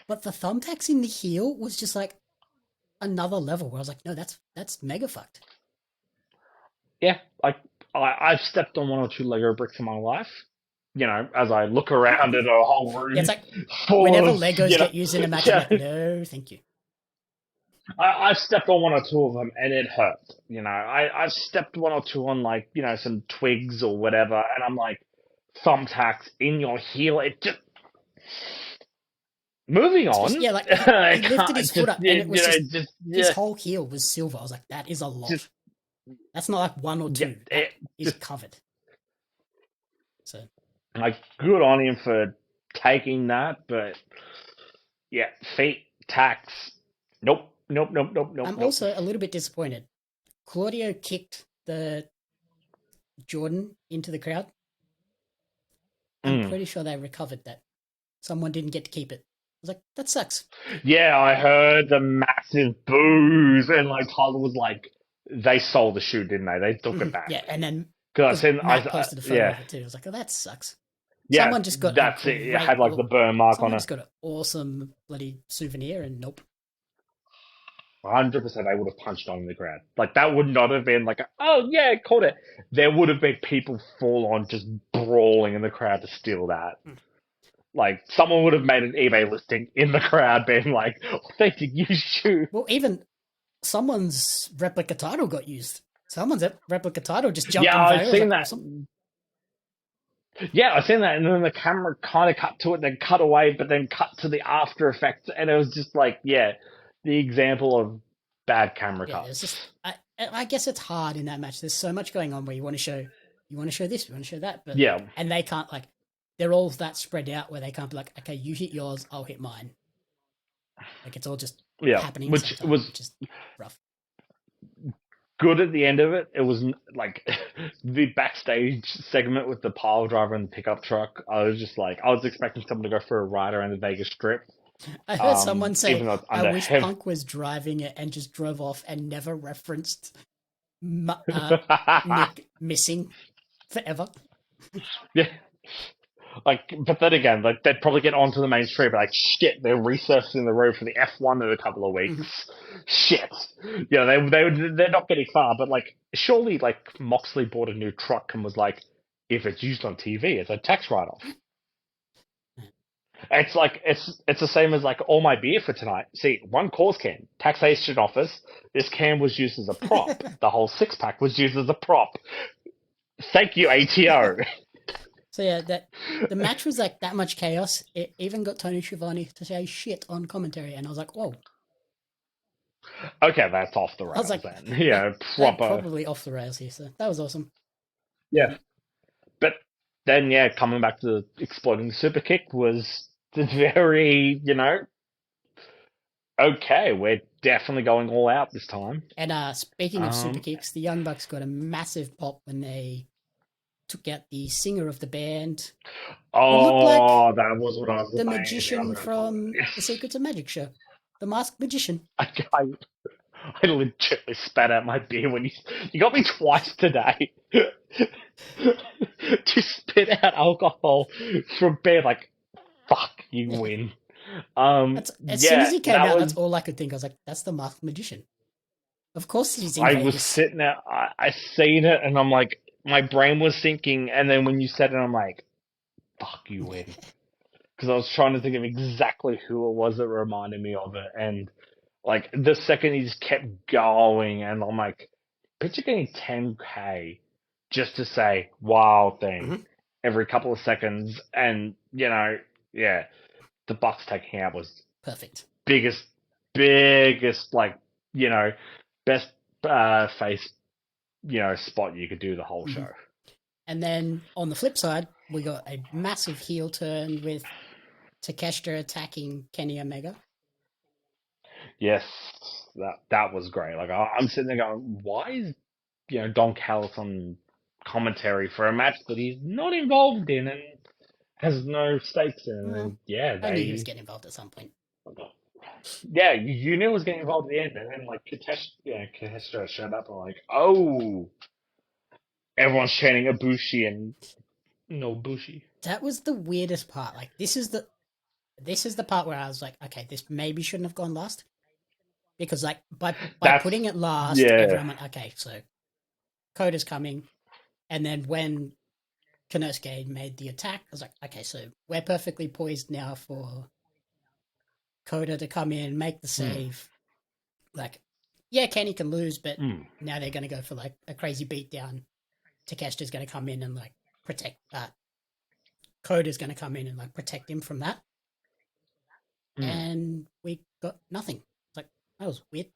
A: But the thumbtacks in the heel was just another level where I was like, no, that's mega fucked.
B: Yeah, I've stepped on one or two Lego bricks in my life. As I look around at a whole
A: Yeah, it's
B: room
A: like
B: full
A: whenever
B: of,
A: Legos get used in a match, I'm
B: yeah,
A: like, no, thank you.
B: I've stepped on one or two of them and it hurt. I've stepped one or two on like, some twigs or whatever, and I'm like, thumbtacks in your heel. It just, moving
A: Especially,
B: on.
A: yeah, like
B: I
A: he lifted
B: can't
A: his foot
B: just,
A: up and it was
B: just,
A: his
B: yeah,
A: whole heel was silver. I was like, that is a
B: just,
A: lot. That's not like one or
B: yeah,
A: two. That
B: it
A: is
B: just,
A: covered. So
B: like, good on him for taking that, but yeah, feet, tacks. Nope, nope, nope, nope, nope,
A: I'm
B: nope.
A: also a little bit disappointed. Claudio kicked the Jordan into the crowd. I'm
B: Mm.
A: pretty sure they recovered that. Someone didn't get to keep it. I was like, that sucks.
B: Yeah, I heard the massive boos, and like Tyler was like, they sold the shoe, didn't they? They took it back.
A: Yeah, and then
B: Because
A: because
B: I seen,
A: Matt posted a photo
B: yeah,
A: of it too. I was like, oh, that sucks.
B: yeah,
A: Someone just got a
B: that's it. It
A: great,
B: had like the burn mark on
A: someone
B: it.
A: just got an awesome bloody souvenir, and nope.
B: 100% they would have punched on in the crowd. Like, that would not have been like, oh, yeah, caught it. There would have been people full on just brawling in the crowd to steal that. Like, someone would have made an eBay listing in the crowd being like, oh, they did use shoe.
A: Well, even someone's replica title got used. Someone's replica title just jumped
B: Yeah,
A: in
B: I've
A: value. I was
B: seen
A: like,
B: that.
A: awesome.
B: Yeah, I've seen that. And then the camera kind of cut to it, then cut away, but then cut to the after effects. And it was just like, yeah, the example of bad camera
A: Yeah, there's just
B: cuts.
A: I guess it's hard in that match. There's so much going on where you want to show this, you want to show that, but
B: Yeah,
A: and they can't like they're all that spread out where they can't be like, okay, you hit yours, I'll hit mine. Like it's all just
B: yeah.
A: happening at the same
B: Which
A: time,
B: was
A: which is rough.
B: good at the end of it. It was like the backstage segment with the pile driver and the pickup truck. I was just like, I was expecting someone to go for a ride around the Vegas Strip.
A: I heard someone say,
B: Even though it's
A: I
B: under
A: wish
B: him.
A: Punk was driving it and just drove off and never referenced Nick missing forever.
B: Yeah. Like, but then again, like they'd probably get onto the main street, but like shit, they're resurfacing the road for the F1 in a couple of weeks.
A: Mhm.
B: Shit, they're not getting far. But like, surely like Moxley bought a new truck and was like, if it's used on TV, it's a tax write-off. It's like it's the same as like all my beer for tonight. See, one cause can, taxation office. This can was used as a prop. The whole 6-pack was used as a prop. Thank you, ATO.
A: So yeah, that the match was like that much chaos. It even got Tony Schiavone to say shit on commentary, and I was like, whoa.
B: Okay, that's off the
A: I was
B: rails
A: like,
B: then. Yeah,
A: they
B: proper.
A: probably off the rails here. So that was awesome.
B: Yeah, but then yeah, coming back to the exploding super kick was very, okay. We're definitely going all out this time.
A: And speaking of super
B: Um,
A: kicks, the Young Bucks got a massive pop when they took out the singer of the band, who looked like
B: oh, that was what I was
A: the
B: saying the
A: magician
B: other time.
A: from The Secrets of Magic show, the masked magician.
B: I, I legitimately spat out my beer when you got me twice today. To spit out alcohol from beer, like fuck, you win.
A: That's as soon as
B: Yeah,
A: he came
B: that
A: out,
B: was.
A: that's all I could think. I was like, that's the masked magician. Of course he's in
B: I was
A: Vegas.
B: sitting there, I seen it, and I'm like, my brain was thinking, and then when you said it, I'm like, fuck, you win. Because I was trying to think of exactly who it was that reminded me of it, and like the second he just kept going, and I'm like, picture getting 10K just to say wow thing
A: Mhm.
B: every couple of seconds, and yeah, the Bucks taking out was
A: Perfect.
B: biggest, biggest like you know best face spot you could do the whole
A: Mhm.
B: show.
A: And then on the flip side, we got a massive heel turn with Takeshita attacking Kenny Omega.
B: Yes, that was great. Like I'm sitting there going, why is Don Callis on commentary for a match that he's not involved in and has no stakes in?
A: Well,
B: And yeah,
A: I knew he was getting involved at some point.
B: yeah, you knew it was getting involved at the end, and then like Kateshita showed up and like, oh, everyone's chanting Ibushi and no Bushi.
A: That was the weirdest part. Like this is the part where I was like, okay, this maybe shouldn't have gone last. Because like by
B: That's
A: putting it last,
B: yeah,
A: everyone went, okay, so Coda's coming. And then when Konosuke made the attack, I was like, okay, so we're perfectly poised now for Kota to come in, make the save. Like, yeah, Kenny can lose, but now they're going to go for like a crazy beatdown. Takeshita's going to come in and like protect that. Kota's going to come in and like protect him from that. And we got nothing. It's like, that was weird.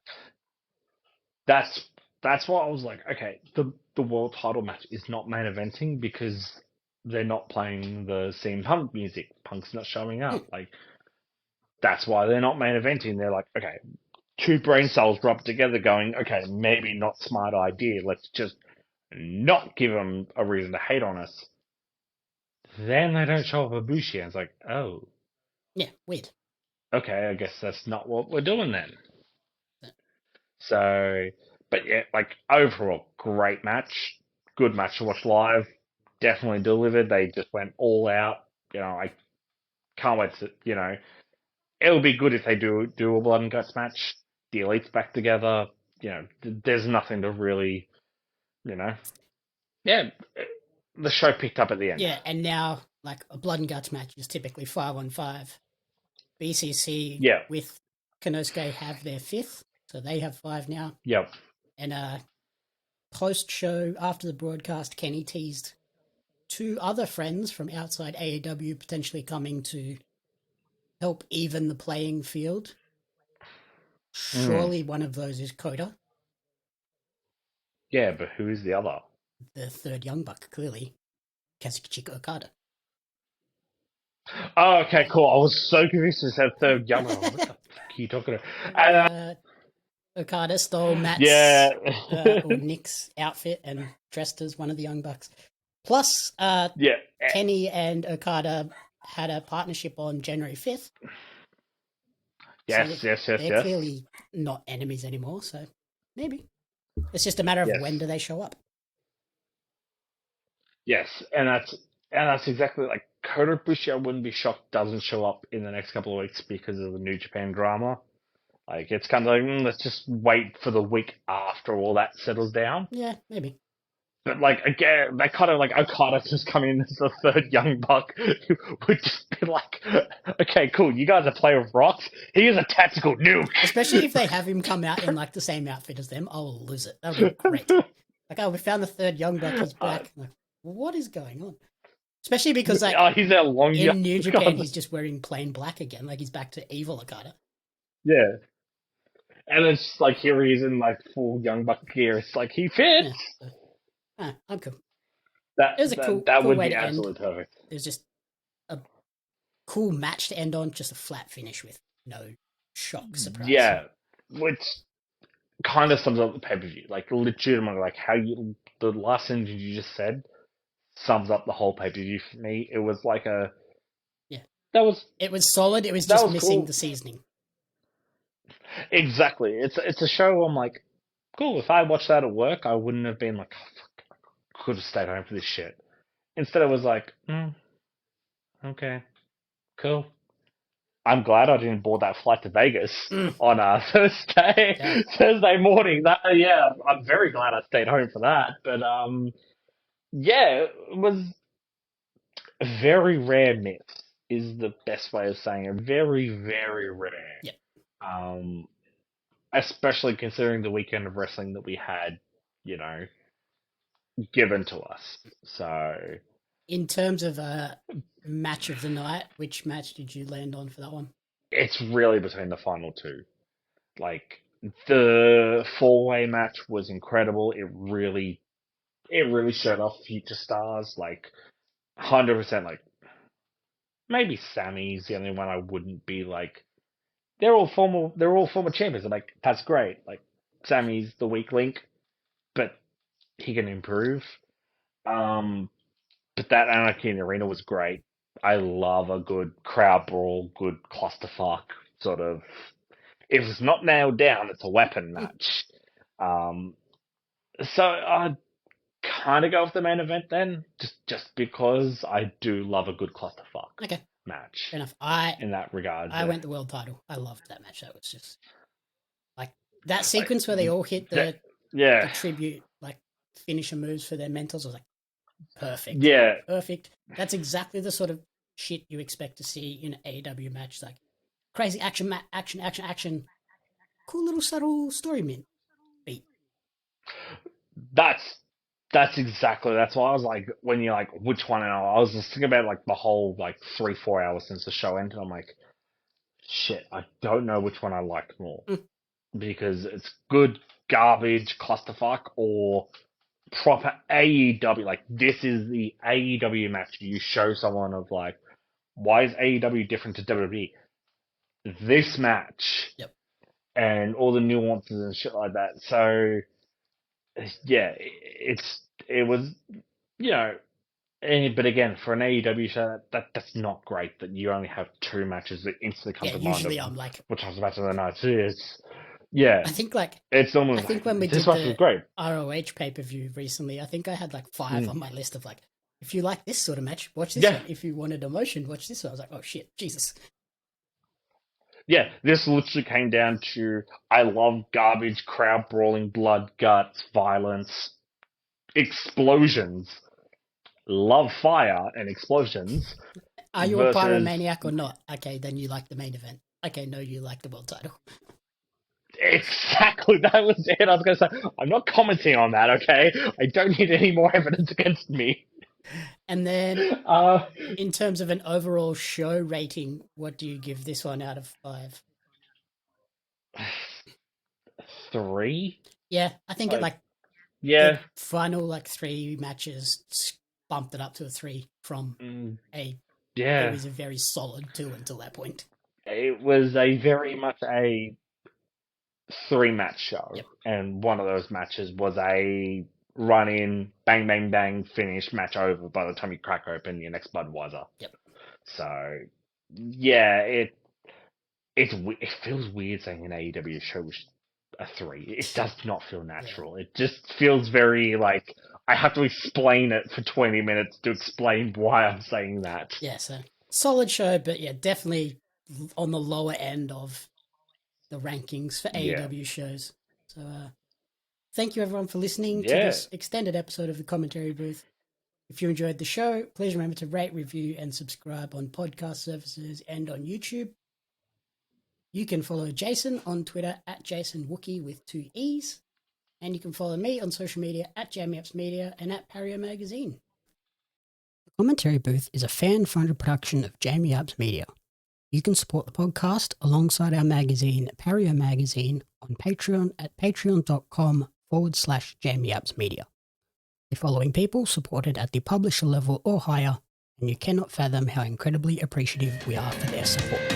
B: That's what I was like. Okay, the world title match is not main eventing because they're not playing the CM Punk music. Punk's not showing up. Like that's why they're not main eventing. They're like, okay, two brain cells rubbed together, going, okay, maybe not smart idea. Let's just not give them a reason to hate on us. Then they don't show up at Bushi, and it's like, oh,
A: Yeah, weird.
B: okay, I guess that's not what we're doing then. So, but yeah, like overall, great match, good match to watch live. Definitely delivered. They just went all out. I can't wait to. It'll be good if they do a blood and guts match. The Elite's back together. There's nothing to really, yeah. The show picked up at the end.
A: Yeah, and now like a blood and guts match is typically 5-on-5. BCC with Konosuke have their 5th, so they have 5 now.
B: Yep.
A: And post-show, after the broadcast, Kenny teased 2 other friends from outside AEW potentially coming to help even the playing field. Surely one of those is Kota.
B: Yeah, but who is the other?
A: The third Young Buck, clearly. Kazuchika Okada.
B: Oh, okay, cool. I was so confused with that third Young Buck. What the fuck are you talking about?
A: Okada stole Matt's or Nick's outfit and dressed as one of the Young Bucks. Plus, Kenny and Okada had a partnership on January 5th.
B: Yes.
A: They're clearly not enemies anymore, so maybe. It's just a matter of when do they show up.
B: Yes, and that's exactly like Kota Ibushi. I wouldn't be shocked doesn't show up in the next couple of weeks because of the New Japan drama. Like it's kind of like let's just wait for the week after all that settles down.
A: Yeah, maybe.
B: But like again, they kind of like Okada just come in as the third Young Buck would just be like, okay, cool, you guys are playing with rocks. He is a tactical nuke.
A: Especially if they have him come out in like the same outfit as them, I will lose it. That would be great. Like, oh, we found the third Young Buck. He's back. Like, what is going on? Especially because like
B: he's that long
A: in New Japan, he's just wearing plain black again. Like he's back to evil Okada.
B: Yeah. And it's like here he is in like full Young Buck gear. It's like he fits.
A: Yeah. I'm cool.
B: That would
A: way
B: be
A: to
B: absolutely perfect.
A: There's just a cool match to end on, just a flat finish with no shock surprise.
B: Yeah, which kind of sums up the pay-per-view. Like legitimately, like the last thing you just said sums up the whole pay-per-view for me. It was like
A: it was solid. It was just missing the seasoning.
B: Exactly. It's a show I'm like, cool, if I watched that at work, I wouldn't have been like, oh, fuck, I could have stayed home for this shit. Instead, it was like, okay, cool. I'm glad I didn't board that flight to Vegas on Thursday morning. I'm very glad I stayed home for that. But it was a very rare miss. Is the best way of saying it. Very, very rare.
A: Yeah.
B: Especially considering the weekend of wrestling that we had, given to us. So,
A: in terms of a match of the night, which match did you land on for that one?
B: It's really between the final two. Like the 4-way match was incredible. It really showed off future stars. Like 100%. Like maybe Sammy's the only one I wouldn't be like. They're all former champions. I'm like, that's great. Like Sammy's the weak link, but he can improve. But that Anarchy in the Arena was great. I love a good crowd brawl, good clusterfuck sort of. If it's not nailed down, it's a weapon match. So I'd kind of go with the main event then, just because I do love a good clusterfuck match.
A: Fair enough.
B: In that regard,
A: I went the world title. I loved that match. That was just like that sequence where they all hit the tribute like finisher moves for their mentors. I was like, Perfect.
B: Yeah.
A: Perfect. That's exactly the sort of shit you expect to see in an AEW match. Like crazy action, action. Cool little subtle story beat.
B: That's exactly. That's why I was like, when you're like, which one? And I was just thinking about like the whole like 3-4 hours since the show ended. I'm like, shit, I don't know which one I liked more
A: Mm.
B: because it's good garbage clusterfuck or proper AEW. Like this is the AEW match. You show someone of like, why is AEW different to WWE? This match
A: Yep.
B: and all the nuances and shit like that. So yeah, it was, you know, but again, for an AEW show, that's not great that you only have two matches that instantly come
A: Yeah,
B: to mind of
A: usually I'm like,
B: which was the match of the night. Yeah,
A: I think like,
B: it's almost
A: I think
B: like
A: when we
B: this
A: did
B: match was
A: the
B: great.
A: ROH pay-per-view recently, I think I had like 5 on my list of like, if you like this sort of match, watch this
B: Yeah,
A: one. If you wanted emotion, watch this one. I was like, oh shit, Jesus.
B: yeah. This literally came down to I love garbage, crowd brawling, blood, guts, violence, explosions. Love fire and explosions
A: Are you a
B: versus
A: pyromaniac or not? Okay, then you like the main event. Okay, no, you like the world title.
B: exactly that was it. I was going to say I'm not commenting on that. Okay, I don't need any more evidence against me.
A: And then,
B: Uh,
A: in terms of an overall show rating, what do you give this one out of 5?
B: 3.
A: Yeah, I think it
B: Like,
A: like the
B: yeah,
A: final like 3 matches bumped it up to a 3 from a
B: yeah.
A: very solid 2 until that point.
B: It was a very much a 3-match show,
A: Yep.
B: and one of those matches was a run in, bang, bang, bang, finish, match over. By the time you crack open your next Budweiser.
A: Yep.
B: So, yeah, it feels weird saying an AEW show was a 3. It does not feel natural.
A: Yeah.
B: It just feels very like I have to explain it for 20 minutes to explain why I'm saying that.
A: Yeah, so solid show, but yeah, definitely on the lower end of the rankings for
B: Yeah.
A: AEW shows. So thank you everyone for listening to
B: Yeah.
A: this extended episode of the Commentary Booth. If you enjoyed the show, please remember to rate, review, and subscribe on podcast services and on YouTube. You can follow Jason on Twitter at JasonWookie with 2 E's. And you can follow me on social media at JammyUpsMedia and at Pario Magazine. The Commentary Booth is a fan-funded production of Jamie Ups Media. You can support the podcast alongside our magazine, Pario Magazine, on Patreon at patreon.com/JamieUpsMedia. The following people supported at the publisher level or higher, and you cannot fathom how incredibly appreciative we are for their support.